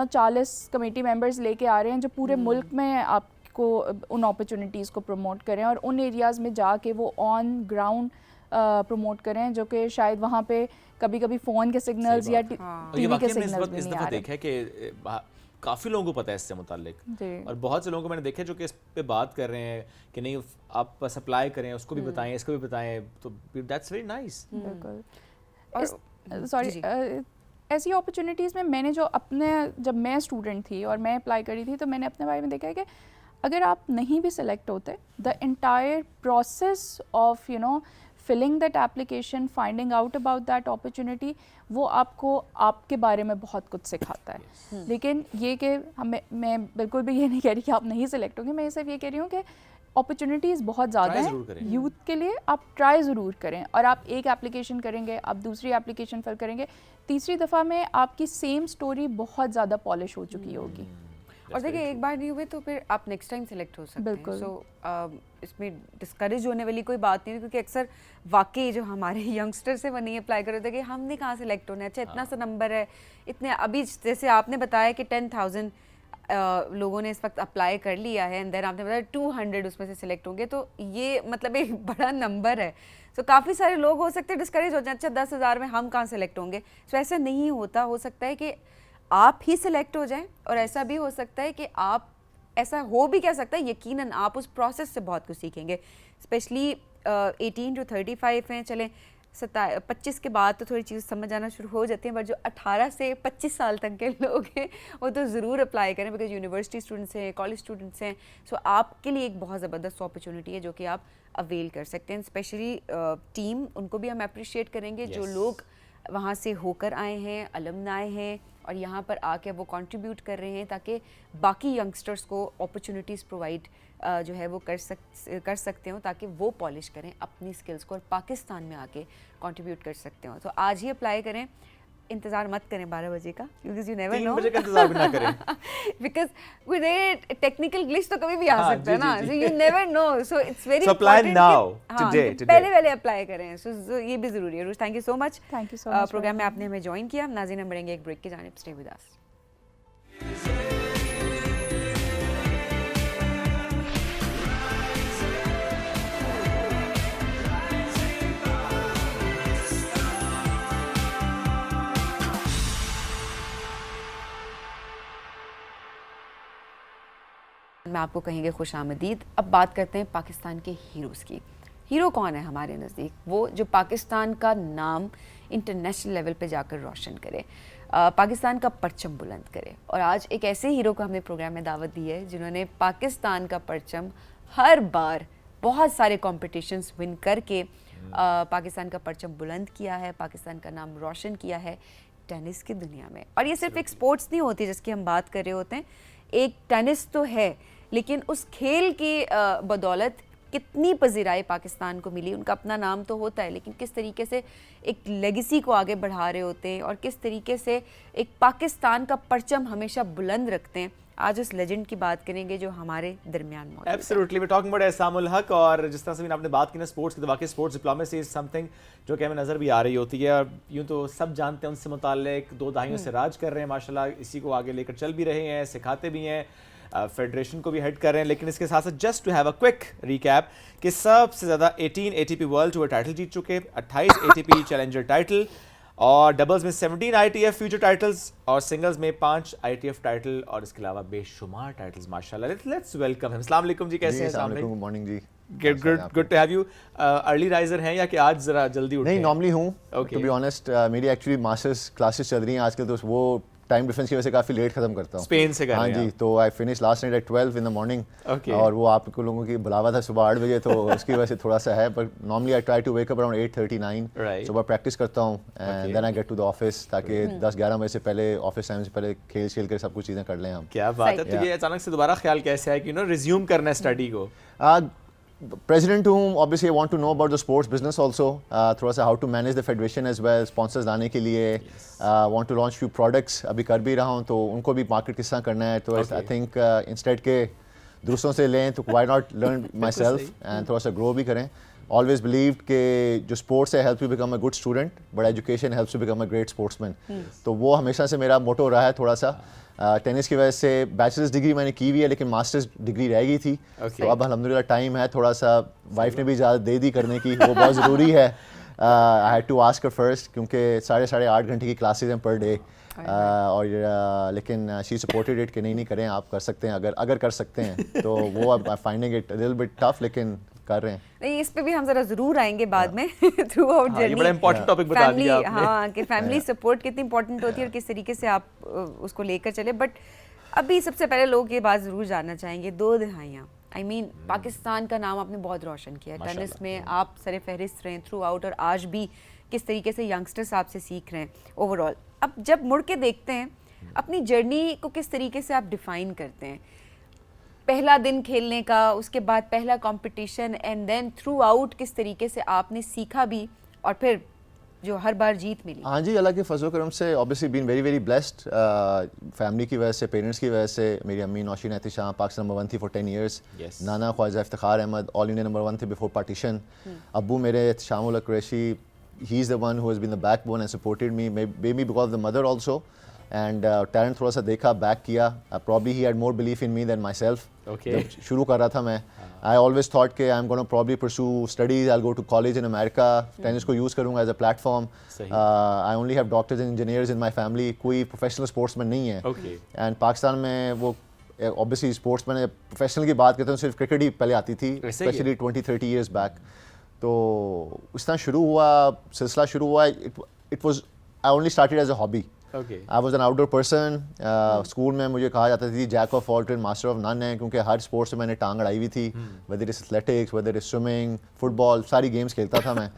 40 कमेटी मेंबर्स लेके आ रहे हैं जो पूरे मुल्क में आपको उन अपॉर्चुनिटीज़ को प्रमोट करें और उन एरियाज़ में जाके वो ऑन ग्राउंड प्रमोट करें जो कि शायद वहाँ पे कभी कभी फ़ोन के सिग्नल्स या टीवी के सिग्नल्स भी नहीं आ रहे। देखा कि काफ़ी लोगों को पता है इससे मुताल्लिक, और बहुत से लोगों को मैंने देखा जो कि इस पे बात कर रहे हैं कि नहीं आप बस अप्लाई करें, उसको भी बताएं, इसको भी बताएं, तो दैट्स वेरी नाइस। बिल्कुल। सॉरी, ऐसी अपॉर्चुनिटीज़ में मैंने जब मैं स्टूडेंट थी और मैं अप्लाई करी थी तो मैंने अपने बारे में देखा है कि अगर आप नहीं भी सिलेक्ट होते, the entire process of filling that application, finding out about that opportunity, वो आपको आपके बारे में बहुत कुछ सिखाता है। लेकिन ये कि मैं बिल्कुल भी ये नहीं कह रही कि आप नहीं सिलेक्ट होंगे, मैं सिर्फ ये कह रही हूँ कि अपॉर्चुनिटीज़ बहुत ज़्यादा हैं यूथ के लिए, आप ट्राई ज़रूर करें। और आप एक एप्लीकेशन करेंगे, आप दूसरी एप्लीकेशन फिल करेंगे, तीसरी दफ़ा में आपकी सेम स्टोरी बहुत ज़्यादा पॉलिश हो चुकी होगी। और देखिए एक बार नहीं हुए तो फिर आप नेक्स्ट टाइम सेलेक्ट हो सकते हैं। सो इसमें डिस्करेज होने वाली कोई बात नहीं है, क्योंकि अक्सर वाकई जो हमारे यंगस्टर्स हैं वो नहीं अप्लाई कर रहे थे कि हमने कहाँ सेलेक्ट होना है, अच्छा इतना सा नंबर है, इतने अभी जैसे आपने बताया कि 10,000 लोगों ने इस वक्त अप्लाई कर लिया है एंड देन आपने बताया 200 उसमें से सिलेक्ट होंगे, तो ये मतलब एक बड़ा नंबर है। सो काफ़ी सारे लोग हो सकते हैं डिस्करेज हो जाए, अच्छा 10,000 में हम कहाँ सेलेक्ट होंगे। सो ऐसा नहीं होता, हो सकता है कि आप ही सिलेक्ट हो जाएं, और ऐसा भी हो सकता है कि आप, ऐसा हो भी क्या सकता है, यकीनन आप उस प्रोसेस से बहुत कुछ सीखेंगे। स्पेशली 18 to 35 हैं, चलें 25 के बाद तो थोड़ी चीज़ समझ आना शुरू हो जाती हैं, बट जो 18 से 25 साल तक के लोग हैं वो तो ज़रूर अप्लाई करें, बिकॉज यूनिवर्सिटी स्टूडेंट्स हैं, कॉलेज स्टूडेंट्स हैं। सो आपके लिए एक बहुत ज़बरदस्त अपॉर्चुनिटी है जो कि आप अवेल कर सकते हैं। स्पेशली टीम, उनको भी हम अप्रिशिएट करेंगे जो लोग वहाँ से होकर आए हैं, अलमनाए हैं, और यहाँ पर आके वो कंट्रीब्यूट कर रहे हैं ताकि बाकी यंगस्टर्स को अपॉर्चुनिटीज़ प्रोवाइड जो है वो कर सकते हो, ताकि वो पॉलिश करें अपनी स्किल्स को और पाकिस्तान में आके कंट्रीब्यूट कर सकते हो। तो आज ही अप्लाई करें, इंतज़ार मत करें 12 बजे का, बिकॉज यू नेवर 3 नो, बजे का इंतजार भी ना करें। Because with a technical glitch तो कभी भी आ हाँ, सकता है जी, ना, जी, सो जी। You never know, so it's very So apply now, today. पहले अप्लाई करें, सो ये भी ज़रूरी है। Thank you so much, Thank you so much programme में for आपने हमें ज्वाइन किया। नाज़रीन, हम बढ़ेंगे एक ब्रेक की जानिब, स्टे विद अस। मैं आपको कहेंगे खुश आमदीद। अब बात करते हैं पाकिस्तान के हीरोज़ की। हीरो कौन है हमारे नज़दीक? वो जो पाकिस्तान का नाम इंटरनेशनल लेवल पे जाकर रोशन करे, पाकिस्तान का परचम बुलंद करे। और आज एक ऐसे हीरो को हमने प्रोग्राम में दावत दी है जिन्होंने पाकिस्तान का परचम हर बार बहुत सारे कॉम्पिटिशन्स विन करके पाकिस्तान का परचम बुलंद किया है, पाकिस्तान का नाम रोशन किया है टेनिस की दुनिया में। और ये सिर्फ एक स्पोर्ट्स नहीं होती जिसकी हम बात कर रहे होते हैं, एक टेनिस तो है, लेकिन उस खेल की बदौलत कितनी पजीराई पाकिस्तान को मिली। उनका अपना नाम तो होता है, लेकिन किस तरीके से एक लेगेसी को आगे बढ़ा रहे होते हैं और किस तरीके से एक पाकिस्तान का परचम हमेशा बुलंद रखते हैं। आज उस लेजेंड की बात करेंगे जो हमारे दरमियान मौजूद है। एब्सोल्युटली, वी टॉकिंग अबाउट एहसान उल हक। और जिस तरह से आपने बात की ना स्पोर्ट्स की, तो वाकई स्पोर्ट्स डिप्लोमेसी इज समथिंग जो कि हमें नज़र भी आ रही होती है। और यूँ तो सब जानते हैं, उनसे मुताल्लिक 2 दहाइयों से राज कर रहे हैं माशाल्लाह, इसी को आगे लेकर चल भी रहे हैं, सिखाते भी हैं, फेडरेशन को भी हेड कर रहे हैं। लेकिन इसके साथ साथ just to have a quick recap कि सबसे ज़्यादा 18 ATP वर्ल्ड टूर टाइटल जीत चुके, 28 ATP चैलेंजर टाइटल, और डबल्स में 17 ITF फ्यूचर टाइटल्स, और सिंगल्स में 5 ITF टाइटल, और इसके अलावा बेशुमार टाइटल्स माशाल्लाह। Let's welcome him. अस्सलाम वालेकुम जी, कैसे हैं? अस्सलाम वालेकुम, गुड मॉर्निंग जी। Good to have you. Early riser हैं या कि आज जरा जल्दी उठे? नहीं, नॉर्मली हूँ। Okay. टू बी ऑनेस्ट, मेरी एक्चुअली मास्टर्स क्लासेस चल रही हैं आजकल, तो वो टाइम डिफरेंस की वजह से काफ़ी लेट खत्म करता हूँ। स्पेन से कर हाँ रहे हैं जी, तो I finish last night at 12 in the morning. Okay. और वो आप लोगों की बुलावा था सुबह 8 बजे, तो उसकी वजह से थोड़ा सा है, but normally I try to wake up around 8:39। Right. सुबह प्रैक्टिस करता हूँ and then I get to the office, ताकि 10-11 बजे से पहले, ऑफिस टाइम से पहले खेल कर सब कुछ चीज़ें कर लें हम। क्या बात है। तो ये अचानक से दोबारा ख्याल कैसे है कि रिज्यूम करना है स्टडी को? प्रेसिडेंट हूँ, obviously I want to know about the sports business also, थोड़ा सा how to manage the federation as well, sponsors लाने के लिए, want to launch few products, अभी कर भी रहा हूँ, तो उनको भी मार्केट किस तरह करना है। तो आई थिंक इंस्टेड के दूसरों से लें, तो why not learn my self and थोड़ा सा ग्रो भी करें। ऑलवेज बिलीव कि जो स्पोर्ट्स है help you become a good student, but education helps you become a great sportsman. तो वो हमेशा से मेरा मोटो रहा है। थोड़ा सा टेनिस की वजह से बैचलर्स डिग्री मैंने की हुई है, लेकिन मास्टर्स डिग्री रह गई थी। तो अब अल्हम्दुलिल्लाह टाइम है, थोड़ा सा वाइफ ने भी इजाज़त दे दी करने की, वो बहुत ज़रूरी है। I had to ask her first, क्योंकि 8.5 घंटे की क्लासेज हैं पर डे, और लेकिन शी सपोर्टेड इट कि नहीं करें, आप कर सकते हैं, अगर कर सकते हैं तो वो अब finding it little bit tough, लेकिन कर रहे हैं। नहीं, इस पे भी हम जरा जरूर आएंगे बाद में थ्रू आउट जर्नी। ये बड़ा इंपॉर्टेंट टॉपिक बता दिया आपने। हाँ, कि फैमिली सपोर्ट कितनी इंपॉर्टेंट होती है और किस तरीके से आप उसको लेकर चले। बट अभी सबसे पहले लोग ये बात ज़रूर जानना चाहेंगे, 2 दहाइयाँ, आई मीन पाकिस्तान का नाम आपने बहुत रोशन किया है टेनिस में, आप सरे फहरिस्त रहे थ्रू आउट, और आज भी किस तरीके से यंगस्टर्स आपसे सीख रहे हैं ओवरऑल। अब जब मुड़ के देखते हैं अपनी जर्नी को, किस तरीके से आप डिफ़ाइन करते हैं? पहला दिन खेलने का, उसके बाद पहला competition, and then throughout किस तरीके से आपने सीखा भी, और फिर जो हर बार जीत मिली? हाँ जी, अल्लाह के फजल करम से obviously been very very blessed, family की वजह से, पेरेंट्स की वजह से। मेरी अम्मी नौशीन एहतिशाम पाकिस्तान नंबर 1 थी फॉर 10 years। नाना Khawaja Iftikhar Ahmed all India number 1 थे बिफोर पार्टीशन। अब्बू मेरे Ehtisham ul Qureshi, he is the one who has been the backbone and supported me, maybe because the mother also, and talent थोड़ा सा देखा, बैक किया। Probably he had more belief in me than myself. जब शुरू कर रहा था मैं, आई ऑलवेज थॉट कि I am gonna probably pursue studies, I will go to college in America, tennis को यूज़ करूँगा as a platform. I only have doctors and engineers in my family, कोई प्रोफेशनल स्पोर्ट्समैन नहीं है। And Pakistan में वो obviously sportsman, professional की बात करते हैं सिर्फ क्रिकेट ही पहले आती थी, स्पेशली 20-30 years बैक। तो इस तरह शुरू हुआ, सिलसिला शुरू हुआ। It was, I only started as a hobby. I was an outdoor person. School में मुझे कहा जाता थी jack of all trade master of none है, क्योंकि हर स्पोर्ट्स में मैंने टांग अड़ाई हुई थी, whether is athletics, whether is swimming, football, सारी गेम्स खेलता था मैं।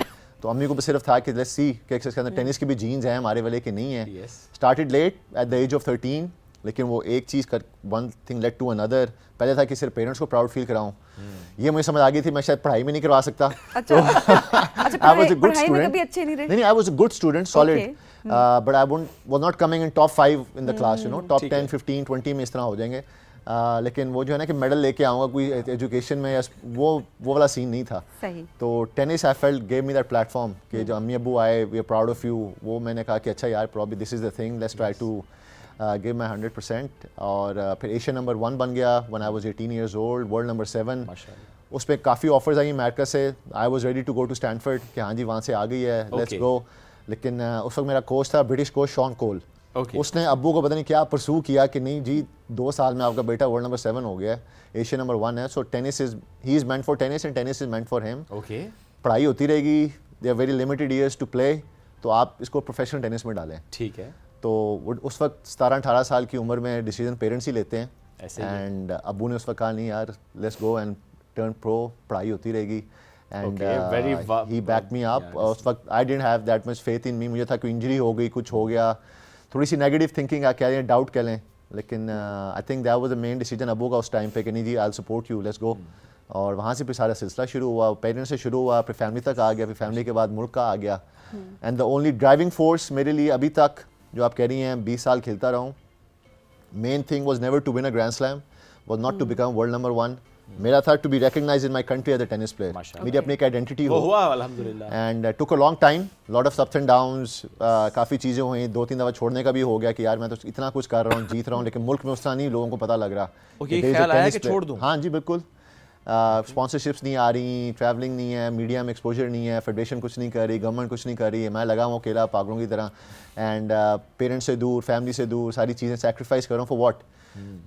तो अम्मी को बस सिर्फ था कि लेट्स सी कि इसके अंदर टेनिस की भी जीन्स हैं हमारे वाले के नहीं है। Yes. Started late at the age of 13, लेकिन वो एक चीज़ कर one thing led to another. पहले था कि सिर्फ पेरेंट्स को प्राउड फील कराऊं, ये मुझे समझ आ गई थी मैं शायद पढ़ाई में नहीं करवा सकता। अच्छा अच्छा I was a good पढ़ाई में student. कभी अच्छे नहीं रहे? नहीं, I was a good student, solid. Okay. But I was not coming in top 5 in the class, you know, top ठीक है। 10, 15, 20 में इस तरह हो जाएंगे। लेकिन वो जो है ना कि मेडल लेके आऊँगा कोई एजुकेशन में, वो वाला सीन नहीं था। सही। तो tennis I felt gave me that platform कि जो अम्मी अबू आए, we are proud of you, वो मैंने कहा कि अच्छा यार probably this is the thing, let's try to give my 100%। और फिर एशिया नंबर 1 बन गया when I was 18 years old, world number 7। माशाल्लाह। उस पर काफ़ी ऑफर्स आई अमेरिका से। I was ready to go to Stanford कि हाँ जी वहाँ से आ गई है, लेट्स Okay. गो। लेकिन उस वक्त मेरा कोच था ब्रिटिश कोच शॉन कोल। Okay. उसने अब्बू को पता नहीं क्या परसू किया कि नहीं जी 2 साल में आपका बेटा वर्ल्ड नंबर 7 हो गया है, एशिया नंबर 1 है, so tennis is he is meant for tennis and tennis is meant for him. Okay. पढ़ाई होती रहेगी, they are very limited years to play, तो आप इसको प्रोफेशनल टेनिस में डालें। ठीक है। तो उस वक्त 17-18 साल की उम्र में डिसीजन पेरेंट्स ही लेते हैं। ऐसे ही। एंड अब्बू ने उस वक्त कहा नहीं यार let's go and turn pro, पढ़ाई होती रहेगी। And Okay, very he back me up. yeah, उस वक्त I didn't have that much faith in me, मुझे था कि इंजरी हो गई, कुछ हो गया, थोड़ी सी नेगेटिव थिंकिंग कह लें, डाउट कह लें। लेकिन I think that was the main decision अब्बू का उस टाइम पे कि नहीं जी I will support you, let's go. और वहाँ से फिर सारा सिलसिला शुरू हुआ, पेरेंट्स से शुरू हुआ, फिर फैमिली तक आ गया, फिर फैमिली के बाद मुल्क का आ गया। And the only driving force मेरे लिए अभी तक जो आप कह रही हैं 20 साल खेलता रहा हूँ, main thing was never to win a grand slam, was not to become world number 1। मेरा था to be recognised in my country as a tennis player, माशाल्लाह। मेरी अपनी एक आइडेंटिटी वो हो। हुआ अल्हम्दुलिल्लाह। And took a long time, lot of ups and downs, काफ़ी चीज़ें हुई, 2-3 दफा छोड़ने का भी हो गया कि यार मैं तो इतना कुछ कर रहा हूँ, जीत रहा हूँ, लेकिन मुल्क में उस तरह नहीं लोगों को पता लग रहा। ओके, कि there is a ख्याल आया tennis कि player। छोड़ दूँ? हाँ जी बिल्कुल। स्पॉन्सरशिप्स नहीं आ रही, ट्रैवलिंग नहीं है, मीडिया में एक्सपोजर नहीं है, फेडरेशन कुछ नहीं कर रही, गवर्नमेंट कुछ नहीं कर रही है, मैं लगा हूँ अकेला पागलों की तरह। एंड पेरेंट्स से दूर, फैमिली से दूर, सारी चीज़ें सेक्रीफाइस कर रहा हूँ फॉर व्हाट।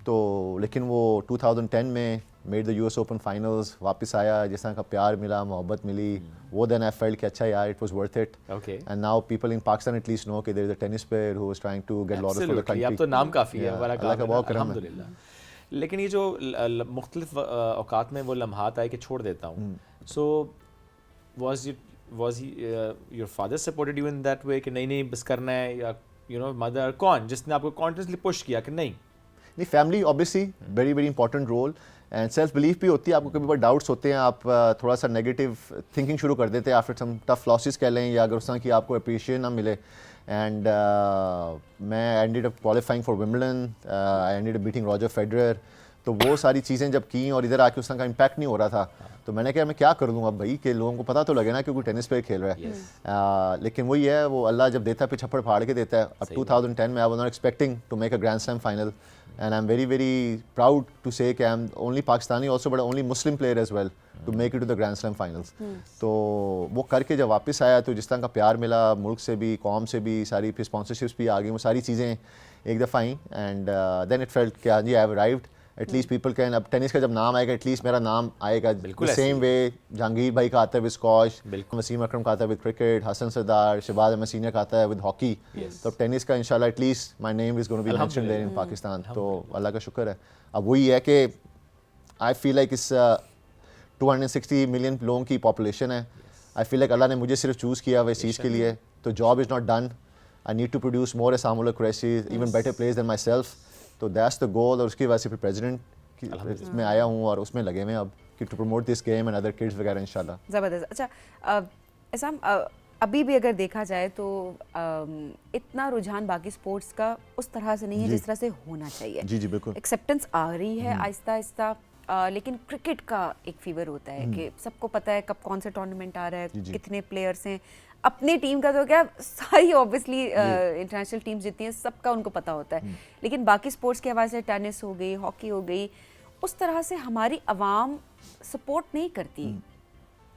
तो लेकिन वो 2010 में made the US open finals, वापस आया, जिस तरह का प्यार मिला, मोहब्बत मिली, वो देन आई फेल्ट कि अच्छा यार it was worth it. Okay. And now people in Pakistan at least know कि there is a tennis player who is trying to get laurels for the Absolutely, country. अब तो नाम काफ़ी है, बड़ा अल्लाह का काम है, बहुत करम है। अल्हम्दुलिल्लाह। लेकिन ये जो मुख्तलिफ औकात में वो लम्हात आए कि छोड़ देता हूँ, so was your father supported you in that way कि नहीं नहीं बस करना है, या यू नो मदर, कौन जिसने आपको कॉन्टिन्यूसली पुश किया कि नहीं? नहीं, family obviously very very important role, and self belief भी होती है। आपको कभी बार डाउट्स होते हैं, आप थोड़ा सा नेगेटिव थिंकिंग शुरू कर देते हैं आफ्टर सम टफ लॉसेस कह लें, या अगर उस तरह की आपको अप्रिशिएशन ना मिले। एंड मैं ended up qualifying for Wimbledon, I ended up beating Roger Federer. तो वो सारी चीज़ें जब की और इधर आके उस तरह का इम्पैक्ट नहीं हो रहा था, तो मैंने कहा मैं क्या कर दूँ अब भाई कि लोगों को पता तो लगे ना कि कोई टेनिस प्लेयर खेल रहा है। लेकिन वही है, वो अल्लाह जब देता है फिर छप्पड़ फाड़ के देता है। अब 2010 में I was not expecting to make a grand slam final, and I'm very very proud to say कि I'm only Pakistani also but only Muslim player as well to make it to the Grand Slam finals। तो वो करके जब वापस आया तो जिस तरह का प्यार मिला मुल्क से भी, कौम से भी, सारी फिर स्पॉन्सरशिप्स भी आ गई, वो सारी चीज़ें एक दफ़ा आई। एंड देन इट फेल्ट कि हाँ जी I have arrived, at least people can, अब टेनिस का जब नाम आएगा एटलीस्ट मेरा नाम आएगा बिल्कुल सेम वे जहांगीर भाई का आता है विद स्कॉश, वसीम अकरम का आता है with cricket, Hasan Sardar, Shahbaz Ahmed senior का आता है विद हॉकी। तो टेनिस का इंशाल्लाह at least my name is gonna be mentioned there in Pakistan. तो अल्लाह का शुक्र है। अब वही है कि आई फील लाइक इस 260 मिलियन लोगों की पॉपुलेशन है, आई फील लाइक अल्लाह ने मुझे सिर्फ चूज़ किया हुआ इस चीज़ के लिए, तो job is not done, I need to produce more Aisamul Qureshi, even better players than myself. तो दैट्स द गोल, और उसकी वजह से फिर प्रेसिडेंट में आया हूँ और उसमें लगे हुए अब कि to promote this game and other kids वगैरह इंशाल्लाह। ज़बरदस्त। अच्छा एहसान, अभी भी अगर देखा जाए तो इतना रुझान बाकी स्पोर्ट्स का उस तरह से नहीं है जिस तरह से होना चाहिए। जी जी बिल्कुल। एक्सेप्टेंस आ रही है आहिस्ता आहिस्ता, लेकिन क्रिकेट का एक फीवर होता है कि सबको पता है कब कौन सा टूर्नामेंट आ रहा है, कितने प्लेयर्स हैं। अपनी टीम का तो क्या, सारी ऑब्वियसली इंटरनेशनल टीम्स जितनी हैं सबका उनको पता होता है, लेकिन बाकी स्पोर्ट्स के हवाले से टेनिस हो गई, हॉकी हो गई, उस तरह से हमारी आवाम सपोर्ट नहीं करती।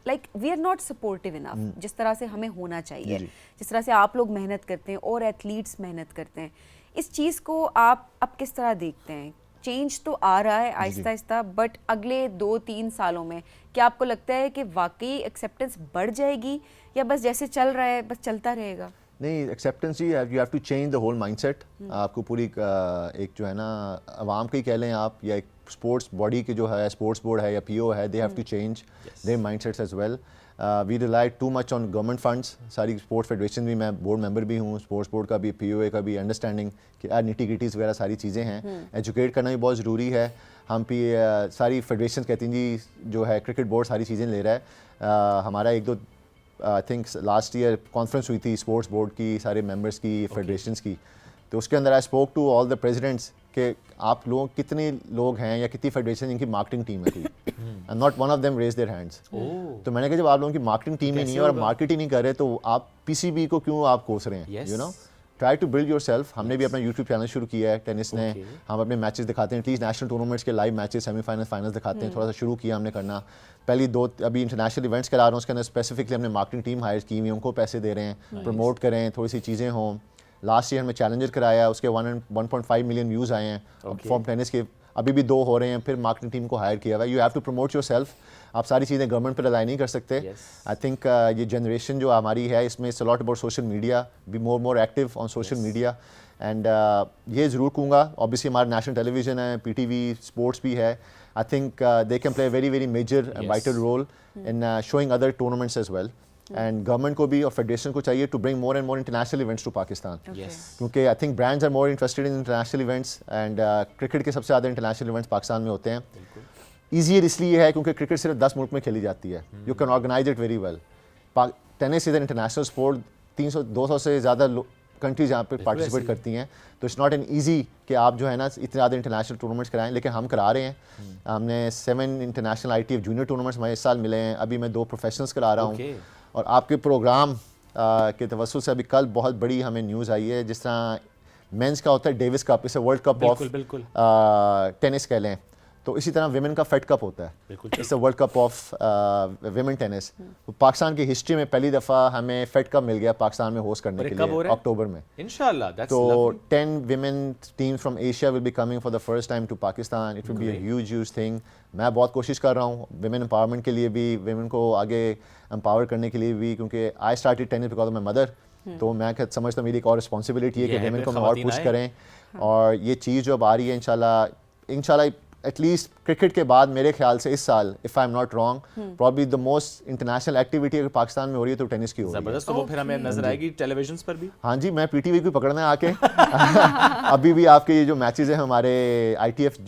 Like we are not supportive enough जिस तरह से हमें होना चाहिए, जिस तरह से आप लोग मेहनत करते हैं और एथलीट्स मेहनत करते हैं। इस चीज़ को आप अब किस तरह देखते हैं? चेंज तो आ रहा है आहिस्ता आहिस्ता, बट अगले 2-3 सालों में क्या आपको लगता है कि वाकई एक्सेप्टेंस बढ़ जाएगी, या बस जैसे चल रहा है बस चलता रहेगा? नहीं, एक्सेप्टेंस ही, you have to change the whole mindset. आपको पूरी एक जो है ना अवाम की कह लें आप, या एक स्पोर्ट्स बॉडी की जो है, स्पोर्ट्स बोर्ड है या पीओ है, they have to change their mindsets as well. We rely too much on government funds. सारी स्पोर्ट्स फेडरेशन भी, मैं बोर्ड मेंबर भी हूँ, स्पोर्ट्स बोर्ड का भी, POA का भी, अंडरस्टैंडिंग कि निटी ग्रिटीज़ वगैरह सारी चीज़ें हैं। एजुकेट करना भी बहुत ज़रूरी है। हम भी सारी फेडरेशन कहती हैं जी जो है क्रिकेट बोर्ड सारी चीज़ें ले रहा है। हमारा एक दो I think last year conference हुई थी स्पोर्ट्स बोर्ड की, सारे मेंबर्स की, फेडरेशंस की, तो उसके अंदर I spoke to all the presidents कि आप लोग कितने लोग हैं या कितनी फेडरेशन जिनकी मार्केटिंग टीम है कोई, and not one of them raise their hands. तो मैंने कहा जब आप लोगों की मार्केटिंग टीम ही नहीं है और मार्केट ही नहीं कर रहे तो आप PCB को क्यों आप कोस रहे हैं? You know, try to build yourself. हमने भी अपना YouTube चैनल शुरू किया है, टेनिस ने। हम अपने मैचेस दिखाते हैं, एटलीस्ट नेशनल टूर्नामेंट्स के लाइव मैचेस, सेमीफाइनल, फाइनल्स दिखाते हैं। थोड़ा सा शुरू किया हमने करना। पहली 2 अभी इंटरनेशनल इवेंट्स करा रहा हूँ, उसके अंदर स्पेसिफिकली हमने मार्केटिंग टीम हायर की हुई, उनको पैसे दे रहे हैं, प्रमोट करें, थोड़ी सी चीज़ें हों। लास्ट ईयर हमने चैलेंजर कराया, उसके 1.5 मिलियन व्यूज़ आए हैं फॉर्म टेनिस के। अभी भी 2 हो रहे हैं, फिर मार्केटिंग टीम को हायर किया हुआ है। You have to promote yourself. आप सारी चीज़ें गवर्नमेंट पर रिलाई नहीं कर सकते। आई थिंक ये जनरेशन जो हमारी है इसमें it's a lot about social media, be more active on social media. And ये ज़रूर कहूँगा, ऑब्वियसली हमारा नेशनल टेलीविज़न है, PTV स्पोर्ट्स भी है। I think they can play a very major and vital role in showing other tournaments as well. And government को भी और फेडरेशन को चाहिए to bring more and more international events to Pakistan, क्योंकि I think brands are more interested in international events and cricket के सबसे ज़्यादा international events Pakistan में होते हैं। ईजियर इसलिए है क्योंकि क्रिकेट सिर्फ 10 मुल्क में खेली जाती है। You can organise it very well. Tennis is an international sport, 300-200 से ज़्यादा कंट्रीज यहाँ पे पार्टिसिपेट करती हैं, तो इट्स नॉट एन ईजी कि आप जो है ना इतने ज़्यादा इंटरनेशनल टूर्नामेंट्स कराएं, लेकिन हम करा रहे हैं। हमने 7 इंटरनेशनल ITF जूनियर टूर्नामेंट्स हमें इस साल मिले हैं। अभी मैं 2 प्रोफेशनल्स करा रहा हूँ। और आपके प्रोग्राम के तवस्सुल से अभी कल बहुत बड़ी हमें न्यूज़ आई है, जिस तरह मेंस का होता है डेविस कप, इसे वर्ल्ड कप ऑफ टेनिस कह लें, तो इसी तरह विमेन का फेड कप होता है, it's world cup of women tennis. Pakistan की हिस्ट्री में पहली दफ़ा हमें फेड कप मिल गया पाकिस्तान में होस्ट करने के लिए, अक्टूबर में इंशाल्लाह। तो 10 women teams from Asia will be coming for the first time to Pakistan. It will be a huge thing. मैं बहुत कोशिश कर रहा हूँ विमेन एम्पावरमेंट के लिए भी, विमेन को आगे एम्पावर करने के लिए भी, क्योंकि I started tennis because of my mother. तो मैं समझता हूँ मेरी एक और रिस्पॉन्सिबिलिटी है कि विमेन को हम और पुश करें। और ये चीज़ जो अब आ रही है इंशाल्लाह एटलीस्ट क्रिकेट के बाद मेरे ख्याल से इस साल, if I am not wrong, probably the most international activity अगर पाकिस्तान में हो रही है तो टेनिस की हो रही है। तो वो फिर हमें नजर आएगी टेलीविजन पर भी। हाँ जी, मैं PTV को पकड़ना है आके। अभी भी आपके ये जो मैचेस हैं हमारे ITF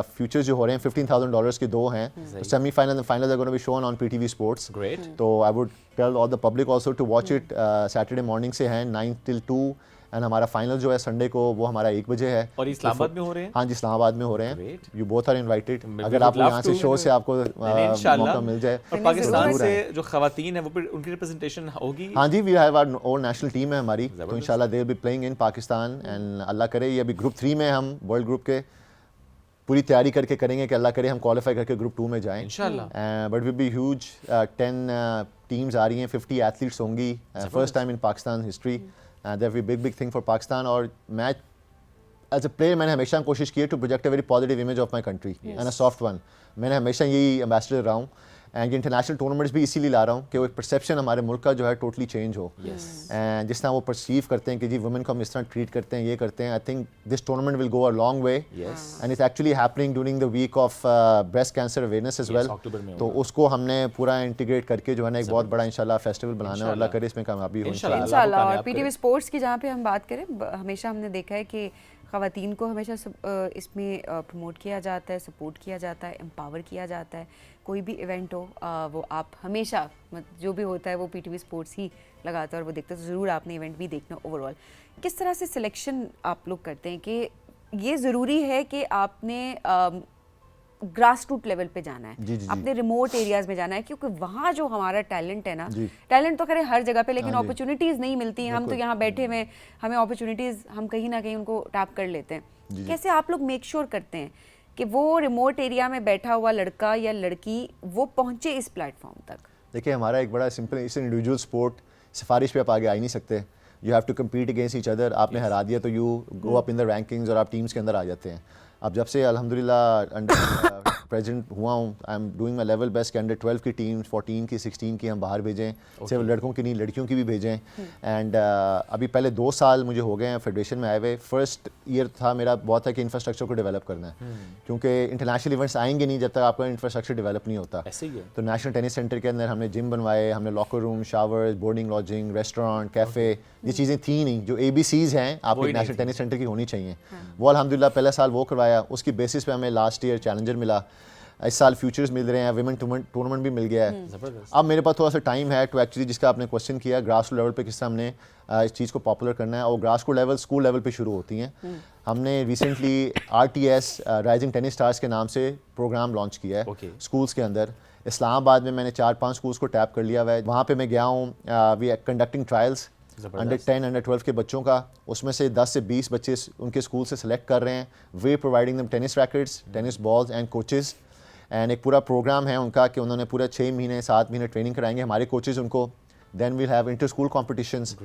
फ्यूचर्स जो हो रहे हैं, $15,000 के 2 हैं, semifinal and final are gonna be shown on PTV sports. तो I would tell all the public also to watch it. Saturday morning से हैं 9 till 2 एंड हमारा फाइनल जो है संडे को वो हमारा 1 बजे है। और इस्लामाबाद में हो रहे हैं? हाँ जी, इस्लामाबाद में हो रहे हैं। You both are invited. अगर आप यहाँ से शो से आपको मौका मिल जाए। और पाकिस्तान से जो खवातीन है वो उनकी रिप्रेजेंटेशन होगी? हाँ जी, we have our own national team है हमारी, तो इंशाल्लाह they will be playing in Pakistan. And Allah करे ये अभी ग्रुप 3 में हम वर्ल्ड ग्रुप के पूरी तैयारी करके करेंगे कि अल्लाह करे हम क्वालिफाई करके ग्रुप 2 में जाएं इंशाल्लाह। But will be huge. 10 teams आ रही हैं, 50 एथलीट्स होंगी, first time in Pakistan history. That will be big thing for Pakistan। और मैं एज अ प्लेयर मैंने हमेशा कोशिश की है to project a very positive image of my country and a soft one. मैंने हमेशा यही एम्बेसडर रहा हूँ। एंड इंटरनेशनल टूर्नामेंट्स भी इसीलिए ला रहा हूँ कि वो एक परसेप्शन हमारे मुल्क का जो है टोटली चेंज हो। एंड जिस तरह वो परसीव करते हैं कि जी वुमेन को हम इस तरह ट्रीट करते हैं, ये करते हैं, I think this tournament will go a long way. And it's actually happening during the week of breast cancer awareness as well. तो उसको हमने पूरा इंटीग्रेट करके जो है ना एक बहुत बड़ा इंशाल्लाह फेस्टिवल बनाना है। अल्लाह करे इसमें कामयाबी हो इंशाल्लाह। और PTV स्पोर्ट्स की जहाँ पे हम बात करें, हमेशा हमने देखा है कि ख़वातीन को हमेशा इसमें प्रमोट किया जाता है, सपोर्ट किया जाता है, एम्पावर किया जाता है। कोई भी इवेंट हो वो आप हमेशा जो भी होता है वो PTV स्पोर्ट्स ही लगाता है और वो देखते हैं। तो ज़रूर आपने इवेंट भी देखना। ओवरऑल किस तरह से सिलेक्शन आप लोग करते हैं कि ये ज़रूरी है कि आपने ग्रास रूट लेवल पे जाना है, अपने रिमोट एरियाज़ में जाना है, क्योंकि वहाँ जो हमारा टैलेंट है ना, टैलेंट तो खैर हर जगह पे, लेकिन अपॉर्चुनिटीज़ नहीं मिलती हैं। हम तो यहाँ बैठे हुए, हमें अपॉर्चुनिटीज़ हम कहीं ना कहीं उनको टैप कर लेते हैं। कैसे आप लोग मेक श्योर करते हैं कि वो रिमोट एरिया में बैठा हुआ लड़का या लड़की वो पहुँचे इस प्लेटफॉर्म तक? देखिए, हमारा एक बड़ा simple, it's an individual sport, सिफारिश पे आप आगे आ ही नहीं सकते। You have to compete against each other. आपने हरा दिया तो you go up in the rankings और आप टीम्स के अंदर आ जाते हैं। अब जब से अल्हम्दुलिल्लाह प्रेसिडेंट हुआ हूँ, आई am doing my level best कि अंडर 12 की टीम, 14 की, 16 की हम बाहर भेजें, सिर्फ लड़कों की नहीं लड़कियों की भी भेजें। एंड अभी पहले 2 साल मुझे हो गए हैं फेडरेशन में आए हुए। फर्स्ट ईयर था मेरा बहुत है कि इंफ्रास्ट्रक्चर को डेवलप करना है, क्योंकि इंटरनेशनल इवेंट्स आएंगे नहीं जब तक आपका इंफ्रास्ट्रक्चर डेवलप नहीं होता। ऐसे ही है। तो नेशनल टेनिस सेंटर के अंदर हमने जिम बनवाए, हमने locker room, showers, boarding lodging, restaurant, cafe, ये चीज़ें थी नहीं जो ABCs हैं आपके नेशनल टेनिस सेंटर की होनी चाहिए। वो अल्हम्दुलिल्लाह पहला साल वो करवाया, उसकी बेसिस पे हमें लास्ट ईयर चैलेंजर मिला, इस साल फ्यूचर्स मिल रहे हैं, विमेन टूर्नामेंट भी मिल गया है। अब मेरे पास थोड़ा सा टाइम है टू एक्चुअली, जिसका आपने क्वेश्चन किया, ग्रास रूट लेवल पे किस तरह हमने इस चीज़ को पॉपुलर करना है, और grass root level school level पे शुरू होती हैं। हमने recently RTS rising tennis stars के नाम से प्रोग्राम लॉन्च किया है स्कूल्स के अंदर। इस्लामाबाद में मैंने 4-5 स्कूल्स को टैप कर लिया हुआ है, वहाँ पे मैं गया हूँ। We are conducting trials under 10 under 12 के बच्चों का, उसमें से 10 से 20 बच्चे उनके स्कूल से सेलेक्ट कर रहे हैं। वे प्रोवाइडिंग दम tennis rackets, tennis balls and coaches, and एक पूरा प्रोग्राम है उनका कि उन्होंने पूरा 6 महीने 7 महीने ट्रेनिंग कराएंगे हमारे कोचेज़ उनको। Then we'll have inter school competitions,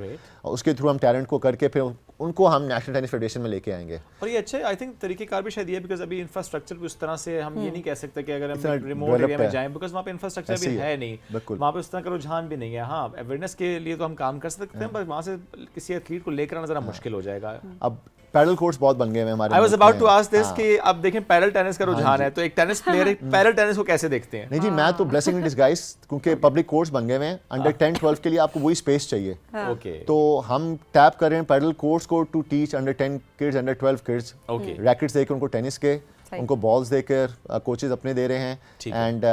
उसके थ्रू हम टैलेंट को करके फिर उनको हम नेशनल टेनिस फेडरेशन में लेके आएंगे। और ये अच्छे आई थिंक तरीकेकार भी शायद ये, बिकॉज अभी इंफ्रास्ट्रक्चर भी उस तरह से हम ये नहीं कह सकते कि अगर हम रिमोट एरिया में जाएं, बिकॉज वहाँ पे इंफ्रास्ट्रक्चर भी है नहीं, वहाँ पे उस तरह का रुझान भी नहीं है। हाँ, अवेयरनेस के लिए तो हम काम कर सकते हैं, पर वहाँ से किसी एथलीट को लेकर आना ज़रा मुश्किल हो जाएगा। अब पैडल कोर्ट्स बहुत बन गए हैं हमारे। I was about to ask this कि अब देखें पैडल टेनिस का रुझान है, तो एक टेनिस प्लेयर पैडल टेनिस को कैसे देखते हैं? नहीं जी, मैं तो ब्लेसिंग इन डिस्गाइज, क्योंकि पब्लिक कोर्ट्स बन गए हैं। अंडर 10-12 के लिए आपको वही स्पेस चाहिए। ओके, तो हम टैप कर रहे हैं पैडल कोर्ट्स को to teach under 10 kids, under 12 kids. Rackets देकर उनको टेनिस के, उनको बॉल्स देकर कोचेज अपने दे रहे हैं। एंड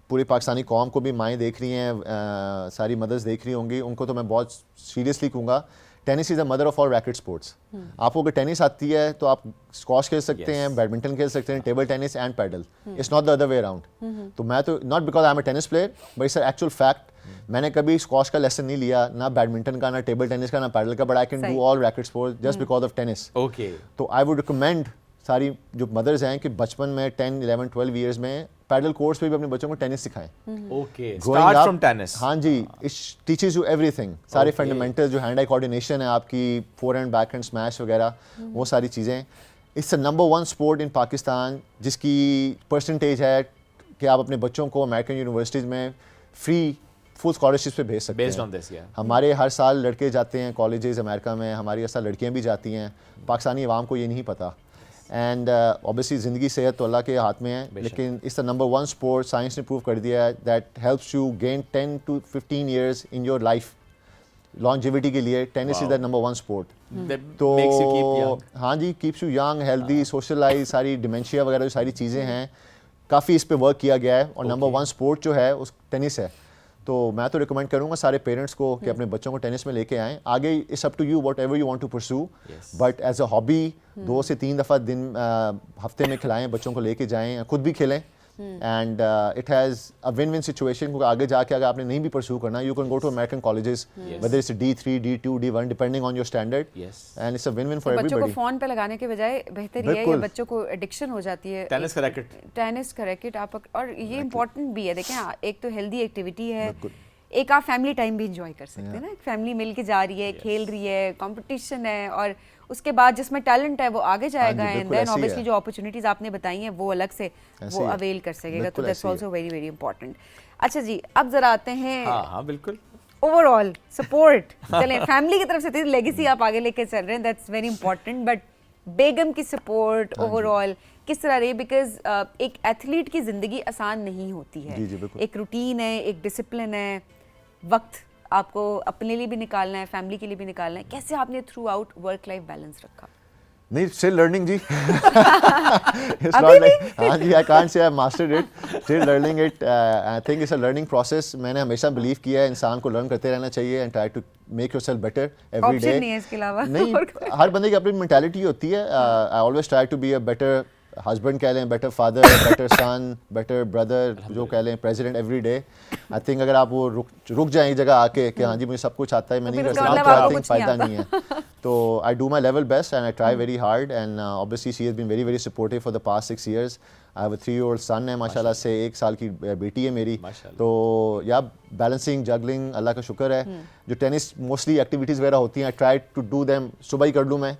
पूरी पाकिस्तानी कौम को भी माएँ देख रही हैं, सारी मदर्स देख रही होंगी, उनको तो मैं बहुत सीरियसली कहूँगा, tennis is the mother of all racket sports. आपको अगर टेनिस आती है तो आप स्क्वॉश खेल सकते हैं, बैडमिंटन खेल सकते हैं, table tennis and paddle. It's not the other way around. तो मैं तो not because I am a tennis player, but it's actual fact. मैंने कभी स्क्वॉश का लेसन नहीं लिया, ना बैडमिंटन का, ना टेबल टेनिस का, ना पैडल का, but I can do all racket sports just because of tennis. Okay, तो आई वुड रिकमेंड सारी जो मदर्स हैं कि बचपन में 10, 11, 12 ईयर्स में पैडल कोर्स पे भी अपने बच्चों को टेनिस सिखाएं। Okay, start from tennis. हाँ जी, इट टीचेस यू एवरीथिंग, सारे फंडामेंटल्स जो हैंड आई कोऑर्डिनेशन है आपकी, फोरहैंड बैकहैंड स्मैश वगैरह, वो सारी चीज़ें। It's the number 1 sport in Pakistan जिसकी परसेंटेज है कि आप अपने बच्चों को अमेरिकन यूनिवर्सिटीज़ में फ्री फुल स्कॉलरशिप पे भेज सकते Based हैं। on this, yeah. हमारे हर साल लड़के जाते हैं कॉलेजेस अमेरिका में, हमारी हर साल लड़कियाँ भी जाती हैं। पाकिस्तानी अवाम को ये नहीं पता। एंड ऑब्वियसली ज़िंदगी सेहत तो अल्लाह के हाथ में है, लेकिन it's the number 1 sport, science ने प्रूव कर दिया है, that helps you gain 10 to 15 years in your life. Longevity के लिए tennis is the number 1 sport. तो हाँ जी, keeps you young, healthy, socialize, सारी डिमेंशिया वगैरह जो सारी चीज़ें हैं, काफ़ी इस पे वर्क किया गया है, और नंबर 1 स्पोर्ट जो है उस टेनिस है। तो मैं तो रिकमेंड करूंगा सारे पेरेंट्स को कि अपने बच्चों को टेनिस में लेके आएं। आगे it's up to you whatever you want to pursue, but as a hobby 2 से 3 दफ़ा दिन हफ्ते में खिलाएं, बच्चों को लेके जाएं, खुद भी खेलें। And it has a win win situation, क्योंकि आगे जाके अगर आपने नहीं भी परस्यू करना, you can go to American colleges, whether it's D3, D2, D1, depending on your standard, and it's a win win for everybody. बच्चों को फोन पे लगाने के बजाय बेहतर ये है, या बच्चों को एडिक्शन हो जाती है टेनिस का रैकेट आप, और ये इम्पोर्टेंट भी है। देखें, एक तो हेल्दी एक्टिविटी है, एक आप फैमिली टाइम भी इंजॉय कर सकते हैं ना, फैमिली मिल के जा रही है, खेल रही है, कंपटीशन है, और उसके बाद जिसमें टैलेंट है वो आगे जाएगा, एंड देन ऑब्वियसली जो अपॉर्चुनिटीज आपने बताई हैं वो अलग से वो अवेल कर सकेगा। तो that's also very very important. अच्छा जी, अब जरा आते हैं हाँ बिल्कुल ओवरऑल सपोर्ट। चलें, फैमिली की तरफ से लेगेसी आप आगे लेके चल रहे हैं, दैट्स वेरी इंपॉर्टेंट, बट बेगम की सपोर्ट ओवरऑल किस तरह रही? बिकॉज एक एथलीट की ज़िंदगी आसान नहीं होती है, एक रूटीन है, एक डिसिप्लिन है, वक्त आपको अपने लिए भी निकालना है, फैमिली के लिए भी निकालना है। कैसे आपने throughout work life balance रखा? नहीं, स्टिल लर्निंग जी। इट्स नॉट लाइक, हाँ जी, I can't say I mastered it, still learning it. I think it's a learning process. मैंने हमेशा बिलीव किया है इंसान को लर्न करते रहना चाहिए and try to make yourself better every day. नहीं है इसके अलावा? नहीं, हर बंदे की अपनी मेंटालिटी होती है। I always try to be a better husband कह लें, better father, better son, better brother, जो कह लें, president every day. I think अगर आप वो रुक जाएं एक जगह आके कि हाँ जी मुझे सब कुछ आता है, मैं नहीं कर सकता, तो आई थिंक फ़ायदा नहीं है। तो I do my level best and I try very hard, and obviously she has been very very supportive for the past 6 years। I have a 3-year-old son है माशाल्लाह से, 1 साल की बेटी है मेरी। तो या बैलेंसिंग, जगलिंग, अल्लाह का शुक्र है। जो टेनिस मोस्टली एक्टिविटीज़ वगैरह होती हैं, I try to do them, सुबह ही कर लूँ मैं,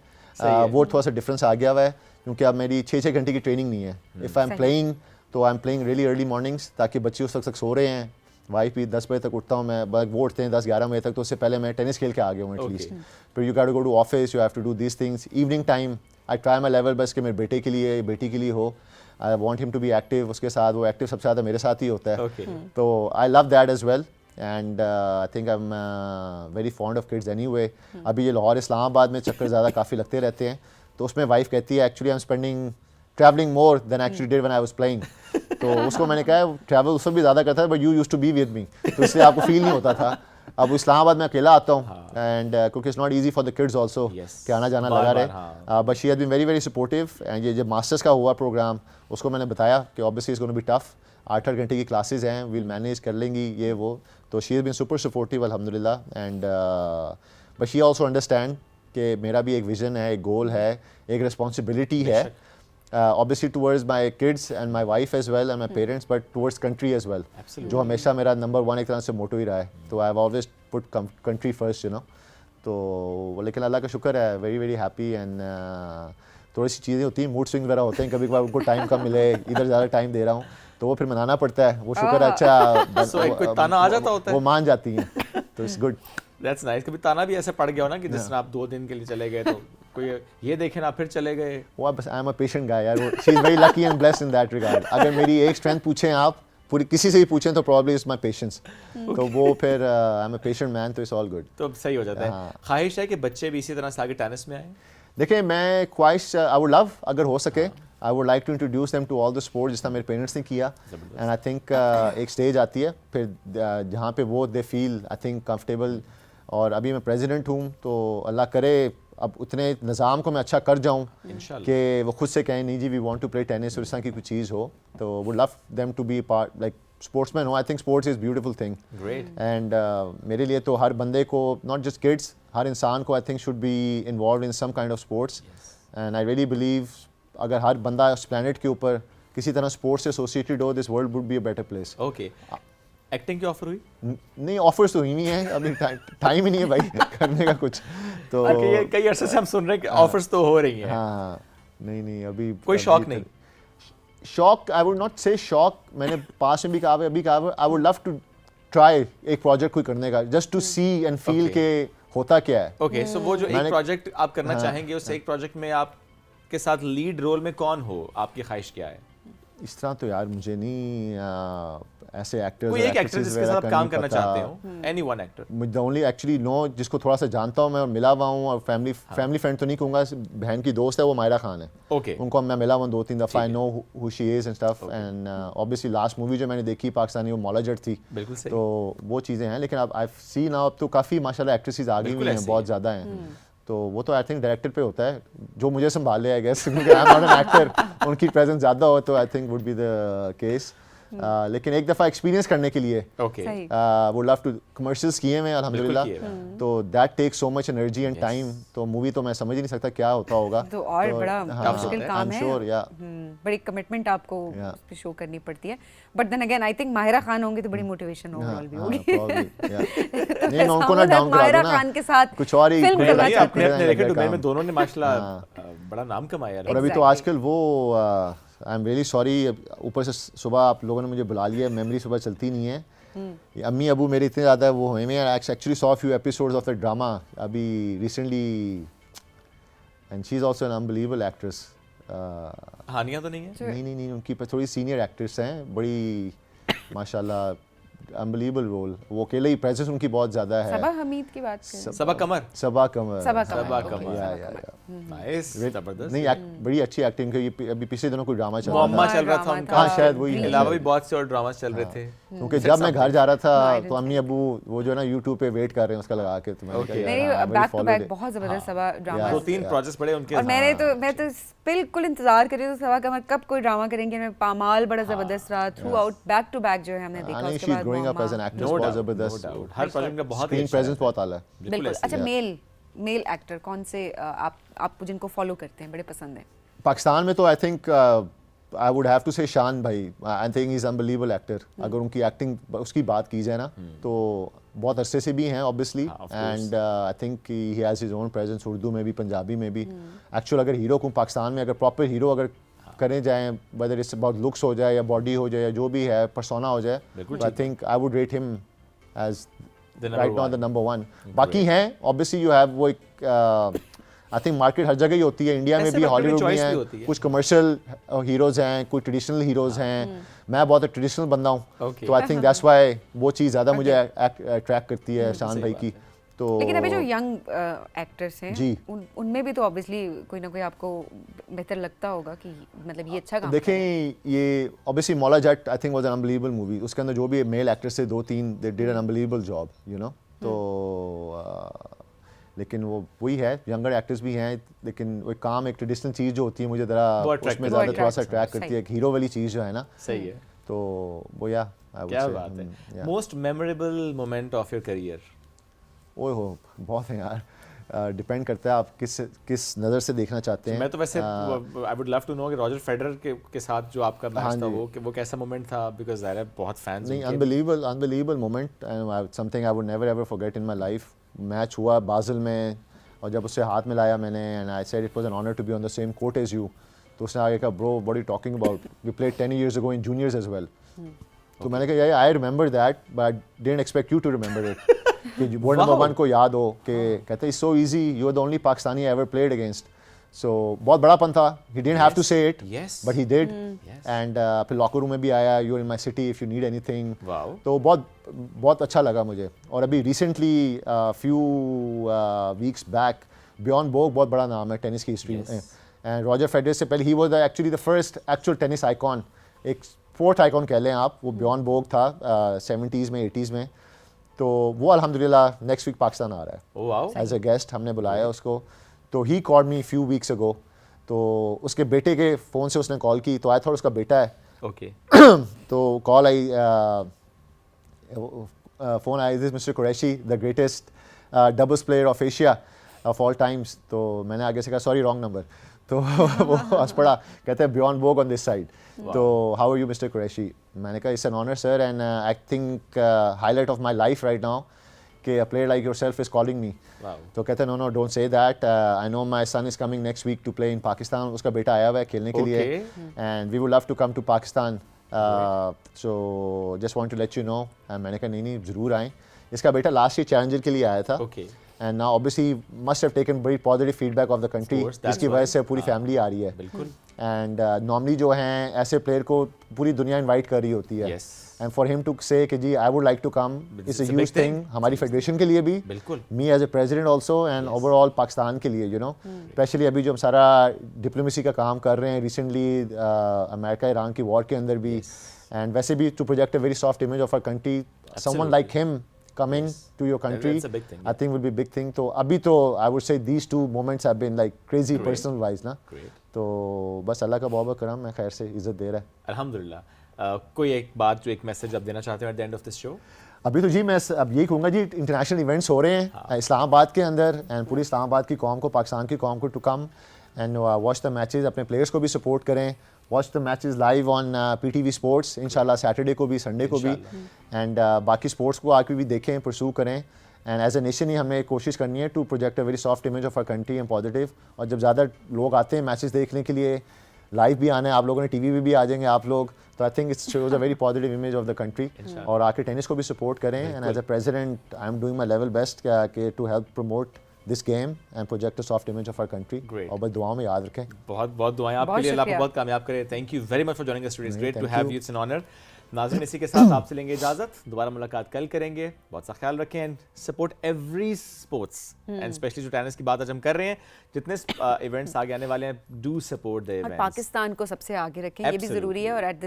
वो थोड़ा सा डिफरेंस आ गया हुआ है, क्योंकि अब मेरी 6-6 घंटे की ट्रेनिंग नहीं है. इफ़ आई एम प्लेइंग तो I am playing really early mornings, ताकि बच्चे उस वक्त तक सो रहे हैं. वाइफ भी 10 बजे तक उठता हूँ मैं, वो उठते हैं 10-11 बजे तक, तो उससे पहले मैं टेनिस खेल के आ गया हूँ एटलीस्ट. फिर you got to go to office, you have to do these things. Evening time I try my level बस कि मेरे बेटे के लिए, बेटी के लिए हो. I want him to be active. उसके साथ वो एक्टिव सबसे ज़्यादा मेरे साथ ही होता है. तो I love that as well. And I think I am very fond of kids anyway. अभी ये लाहौर इस्लामाबाद में चक्कर ज़्यादा काफ़ी लगते रहते हैं, तो उसमें वाइफ कहती है actually I am spending travelling more than actually did when I was playing. तो उसको मैंने कहा ट्रैवल उसमें भी ज़्यादा करता है, but you used to be with me, तो इसलिए आपको फील नहीं होता था. अब इस्लामाबाद में अकेला आता हूँ, एंड क्योंकि it's not easy for the kids also कि आना जाना लगा रहे. But she has been very very supportive. And ये जब मास्टर्स का हुआ प्रोग्राम, उसको मैंने बताया कि obviously it's gonna be tough, 8-8 घंटे की क्लासेस हैं, वील मैनेज कर लेंगी ये वो. तो she has been super supportive अल्हम्दुलिल्लाह. And but she also understand कि मेरा भी एक विजन है, एक गोल है, एक रिस्पॉन्सिबिलिटी है. Obviously towards my kids and my wife as well and my parents, but towards country as well. जो हमेशा मेरा नंबर 1 एक तरह से मोटो ही रहा है. तो I've always put country first, you know. तो लेकिन अल्लाह का शुक्र है, वेरी वेरी हैप्पी. एंड थोड़ी सी चीज़ें होती हैं, मूड स्विंग वगैरह होते हैं, कभी कभार उनको टाइम कम मिले, इधर ज़्यादा टाइम दे रहा हूँ, तो वो फिर मनाना पड़ता है. वो शुक्र है अच्छा कोई ताना आ जाता होता है, वो मान जाती हैं, तो इट्स गुड. That's nice. कभी ताना भी ऐसे पड़ गया हो ना कि जिस तरह आप 2 दिन के लिए चले गए, तो कोई ये देखे ना फिर चले गए. वो बस आई एम अ पेशेंट गाय यार. She is very lucky and blessed in that regard. अगर मेरी एक स्ट्रेंथ पूछें आप, पूरी किसी से भी पूछें, तो प्रॉब्ली इज माय पेशेंस. तो वो फिर आई एम अ पेशेंट मैन, तो इट्स ऑल गुड. तो सही हो जाता है. ख्वाहिश है कि बच्चे भी इसी तरह से आगे टेनिस में आए. देखिए मैं ख्वाहिश आई वुड लव, अगर हो सके I would like to introduce them to all the sports, जिस तरह मेरे पेरेंट्स ने किया. एंड आई थिंक एक स्टेज आती है फिर जहाँ पे वो they feel I think comfortable. और अभी मैं प्रेसिडेंट हूँ, तो अल्लाह करे अब उतने निज़ाम को मैं अच्छा कर जाऊँ कि वो खुद से कहें नहीं जी we want to play tennis, और इस तरह की कुछ चीज़ हो. तो would love them to be part like sportsman हो. I think sports is beautiful thing. And मेरे लिए तो हर बंदे को, नॉट जस्ट किड्स, हर इंसान को I think should be involve in some kind of sports. And I really believe अगर हर बंदा इस प्लैनेट के ऊपर किसी तरह स्पोर्ट्स से एसोसिएटेड हो, this world would be a better place. Okay. Acting की ऑफर हुई? नहीं, ऑफर्स तो ही नहीं है, अभी टाइम ही नहीं है भाई करने का कुछ. तो कई अरसे से हम सुन रहे हैं कि ऑफर्स तो हो रही हैं. हाँ, नहीं अभी कोई शौक नहीं. शौक आई वुड नॉट से शौक. मैंने पास में भी कहा, अभी कहा I would love to try एक प्रोजेक्ट कोई करने का, just to see and feel के होता क्या है. ओके. सो वो जो एक प्रोजेक्ट आप करना चाहेंगे, उस एक प्रोजेक्ट में आपके साथ लीड रोल में कौन हो, आपकी ख्वाहिश क्या है? इस तरह तो यार मुझे नहीं ऐसे एक्टर्स, कोई एक एक्टर जिसके साथ काम करना चाहते हो, any one actor. The only actually no जिसको थोड़ा सा जानता हूँ मैं और मिला हुआ हूँ, और फैमिली फ्रेंड तो नहीं कहूँगा, बहन की दोस्त है, वो मायरा खान है. ओके. उनको मैं मिला हुआ 2-3 दफ़ा. I know who she is and stuff. And obviously last movie जो मैंने देखी पाकिस्तानी, वो मौला जट थी. बिल्कुल सही. तो वो चीज़ें हैं. लेकिन अब आई सी नाउ अब तो काफ़ी माशाल्लाह एक्ट्रेसेस आ गई हुई हैं, बहुत ज़्यादा हैं. तो वो तो आई थिंक डायरेक्टर पे होता है जो मुझे संभाले, आई गेस, क्योंकि I am not an actor. उनकी प्रेजेंस ज़्यादा हो तो I think would be the case. लेकिन एक दफ़ा एक्सपीरियंस करने के लिए वुड लव टू. कमर्शियल्स किए हैं अल्हम्दुलिल्लाह, तो that takes so much energy and time. तो मूवी तो मैं समझ ही नहीं सकता क्या होता होगा. तो और बड़ा मुश्किल काम है. बड़ी कमिटमेंट आपको पे शो करनी पड़ती है. But then again I think Mahira Khan होंगे तो बड़ी मोटिवेशन ओवरऑल भी होगी. नहीं मैं उनको ना डाउन करा माहिरा खान के साथ कुछ और ही फिल्म करना चाहते हैं. अपने रेकॉर्ड में दोनों ने माशाल्लाह बड़ा नाम कमाया. और अभी तो आजकल वो आई एम रियली सॉरी, ऊपर से सुबह आप लोगों ने मुझे बुला लिया, मेमोरी सुबह चलती नहीं है. अम्मी अबू मेरे इतने ज़्यादा वो हुए हैं. I actually saw few episodes of the drama अभी recently, and she is also an unbelievable actress. Hania तो नहीं है? नहीं उनकी थोड़ी सीनियर एक्ट्रेस हैं, बड़ी माशाल्लाह, अनबिलीवेबल रोल. वो अकेले ही प्रेजेंस उनकी बहुत ज़्यादा है. सबा हमीद की बात करें. सबा कमर. नाइस, जबरदस्त. नहीं बड़ी अच्छी एक्टिंग की. अभी पिछले दिनों कोई ड्रामा चल रहा था, चल रहा था उनका. हाँ शायद वही. अलावा भी बहुत से और ड्रामा चल रहे थे. क्योंकि जब मैं घर जा रहा था तो अम्मी अबू वो जो है ना यूट्यूब पे वेट कर रहे हैं उसका लगा के. तो नहीं बैक टू बैक बहुत जबरदस्त सबा ड्रामा. 2-3 प्रोजेक्ट्स बड़े उनके. और मैं तो बिल्कुल इंतजार कर रही थी सबा कमर कब कोई ड्रामा करेंगे. मैं पामाल बड़ा जबरदस्त रहा throughout, back to back जो है हमने देखा. उसके बाद growing up as an actress बहुत जबरदस्त. हर प्रोजेक्ट का बहुत स्क्रीन प्रेजेंस बहुत आला है. बिल्कुल. अच्छा मेल एक्टर कौन से आप जिनको फॉलो करते हैं, बड़े पसंद है? पाकिस्तान में तो I think I would have to say शान भाई. I think he's unbelievable actor. अगर उनकी एक्टिंग उसकी बात की जाए ना तो बहुत अरसे से भी हैं obviously, and I think he has his own presence Urdu में भी पंजाबी में भी. Actual अगर हीरो को पाकिस्तान में अगर प्रॉपर हीरो अगर करें जाएं, whether it's about looks हो जाए या बॉडी हो जाए या जो भी है persona हो जाए, I think I would rate him as right now the number one. बाकी हैं obviously you have वो एक आई थिंक मार्केट हर जगह ही होती है, इंडिया में भी, हॉलीवुड में है, कुछ कमर्शियल हीरोज हैं, कुछ ट्रेडिशनल हीरोज हैं. मैं बहुत ट्रेडिशनल बंदा हूँ, तो आई थिंक दैट्स व्हाई वो चीज़ ज़्यादा मुझे अट्रैक्ट करती है शान भाई की. तो लेकिन अभी जो यंग एक्टर्स हैं जी, उनमें भी तो ऑब्वियसली कोई ना कोई आपको बेहतर लगता होगा कि मतलब ये अच्छा काम देखें. ये obviously Maula Jatt I think was an unbelievable movie. उसके अंदर जो भी मेल एक्टर्स थे 2-3 they did an unbelievable job, you know. तो लेकिन वो वही है, यंगर एक्टर्स भी हैं, लेकिन वो काम एक ट्रेडिशनल चीज़ जो होती है मुझे ज़रा उसमें ज़्यादा थोड़ा सा अट्रैक्ट करती है. एक हीरो वाली चीज़ जो है ना, सही है. तो वो या क्या बात है. Most memorable moment of your career? ओए हो, बहुत है यार. डिपेंड करता है आप किस नज़र से देखना चाहते हैं. मैं तो वैसे I would love to know कि रॉजर फेडरर के साथ जो आपका मैच था वो कैसा मोमेंट था, बिकॉज़ ज़ाहिर है बहुत फैंस. नहीं, unbelievable moment and something I would never ever forget in my life. Match हुआ बाज़ल में और जब उसे हाथ में लाया मैंने, and I said it was an honour to be on the same court as you. तो उसने आगे कहा, bro what are you talking about, we played 10 years ago in juniors as well. तो मैंने कहा यार I remember that but I didn't expect you to remember it. कि world number 1 को याद हो कि कहते it's so easy, you are the only Pakistani I ever played against. So बहुत बड़ापन था. He didn't have to say it but he did. And फिर लॉकर रूम में भी आया, you are in my city if you need anything. तो बहुत अच्छा लगा मुझे. और अभी रिसेंटली फ्यू वीक्स बैक बियॉन्ड बोग बहुत बड़ा नाम है टेनिस की हिस्ट्री में, एंड रॉजर फेडरर से पहले he was actually the first actual tennis icon. एक फोर्थ आइकॉन कह लें आप. वो बियॉन्ड बोग था 70s में 80s में. तो वो अल्हम्दुलिल्लाह नेक्स्ट वीक पाकिस्तान आ रहा है एज अ गेस्ट. हमने बुलाया उसको. तो he called me few weeks ago. तो उसके बेटे के फ़ोन से उसने कॉल की, तो आई थॉट उसका बेटा है. ओके. तो call I, phone I, this mister Qureshi the greatest doubles player of Asia of all times. तो मैंने आगे से कहा सॉरी रॉन्ग नंबर. तो वो हंस पड़ा, कहते हैं बियॉन्ड बोग ऑन दिस साइड. तो how are you mister Qureshi? मैंने कहा it's an honour sir and I think highlight of my life right now कि a player like yourself is calling me. तो कहते हैं no don't say that. I know my son is coming next week to play in Pakistan. उसका बेटा आया हुआ है खेलने के लिए and we would love to come to Pakistan. So just want to let you know. मैंने कहा नहीं ज़रूर आएँ. इसका बेटा लास्ट ईयर चैलेंजर के लिए आया था. And now obviously must have taken very positive feedback of the country. इसकी वजह से पूरी फैमिली आ रही है. बिल्कुल. And normally जो हैं ऐसे प्लेयर को पूरी दुनिया इनवाइट कर रही होती है. And for him to say कि जी I would like to come is a huge thing. हमारी फेडरेशन के लिए भी, me as a president also and overall Pakistan के लिए, you know. Especially अभी जो हम सारा डिप्लोमेसी का काम कर रहे हैं recently अमेरिका ईरान की वॉर के अंदर भी, and वैसे भी to project a very soft image of our country, someone like him coming to your country, I think will be a big thing. तो अभी तो I would say these two moments have been like crazy personal wise ना. तो बस अल्लाह का बहुत करम है, खैर से इज़्ज़त दे रहा है. अल्हम्दुलिल्लाह. कोई एक बात जो एक मैसेज आप देना चाहते हो at the end of this show? अभी तो जी मैं अब यही कहूँगा जी, इंटरनेशनल इवेंट्स हो रहे हैं इस्लामाबाद के अंदर, एंड पूरी इस्लामाबाद की कौम को, पाकिस्तान की कौम को to come and watch the matches. अपने प्लेयर्स को भी सपोर्ट करें. Watch the matches live on PTV sports इंशाल्लाह, सैटरडे को भी, संडे को भी. एंड बाकी स्पोर्ट्स को आके भी देखें, परसू करें. एंड एज ए नेशन ही हमें कोशिश करनी है to project a very soft image of our country and positive. और जब ज़्यादा लोग आते हैं मैचेस देखने के लिए, लाइव भी आना है, आप लोगों ने टीवी भी आ जाएंगे आप लोग, तो I think it's shows a very positive image of the country. और आके टेनिस को भी सपोर्ट करें. And as a president I am doing my level best के to help promote this game and project a soft image of our country. और बस दुआओं में याद रखें. बहुत बहुत दुआएं आपके लिए. अल्लाह आपको बहुत कामयाब करे. Thank you very much for joining us today. It's great to have you. It's an honour. नाज़रीन, इसी के साथ आपसे लेंगे इजाजत. दोबारा मुलाकात कल करेंगे. बहुत सा ख्याल रखें and support every sports and specially जो टेनिस की बात आज हम कर रहे हैं, जितने इवेंट्स आगे आने वाले हैं, do support the events. Pakistan को सबसे आगे रखें, ये भी ज़रूरी है. और एट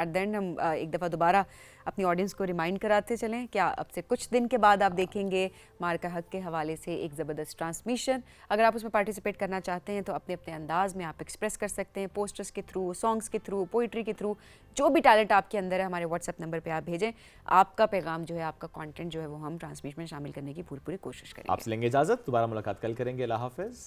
द एंड हम एक दफ़ा दोबारा अपनी ऑडियंस को रिमाइंड कराते चलें कि अब से कुछ दिन के बाद आप देखेंगे मार्का हक के हवाले से एक ज़बरदस्त ट्रांसमिशन. अगर आप उसमें पार्टिसिपेट करना चाहते हैं तो अपने अपने अंदाज में आप एक्सप्रेस कर सकते हैं, पोस्टर्स के थ्रू, सॉन्ग्स के थ्रू, पोइट्री के थ्रू. जो भी टैलेंट आपके अंदर है हमारे व्हाट्सएप नंबर पे आप भेजें. आपका पैगाम जो है, आपका कंटेंट जो है, वो हम ट्रांसमिशन में शामिल करने की पूरी कोशिश करेंगे. आपसे लेंगे इजाजत. दोबारा मुलाकात कल करेंगे. अल्लाह हाफिज़.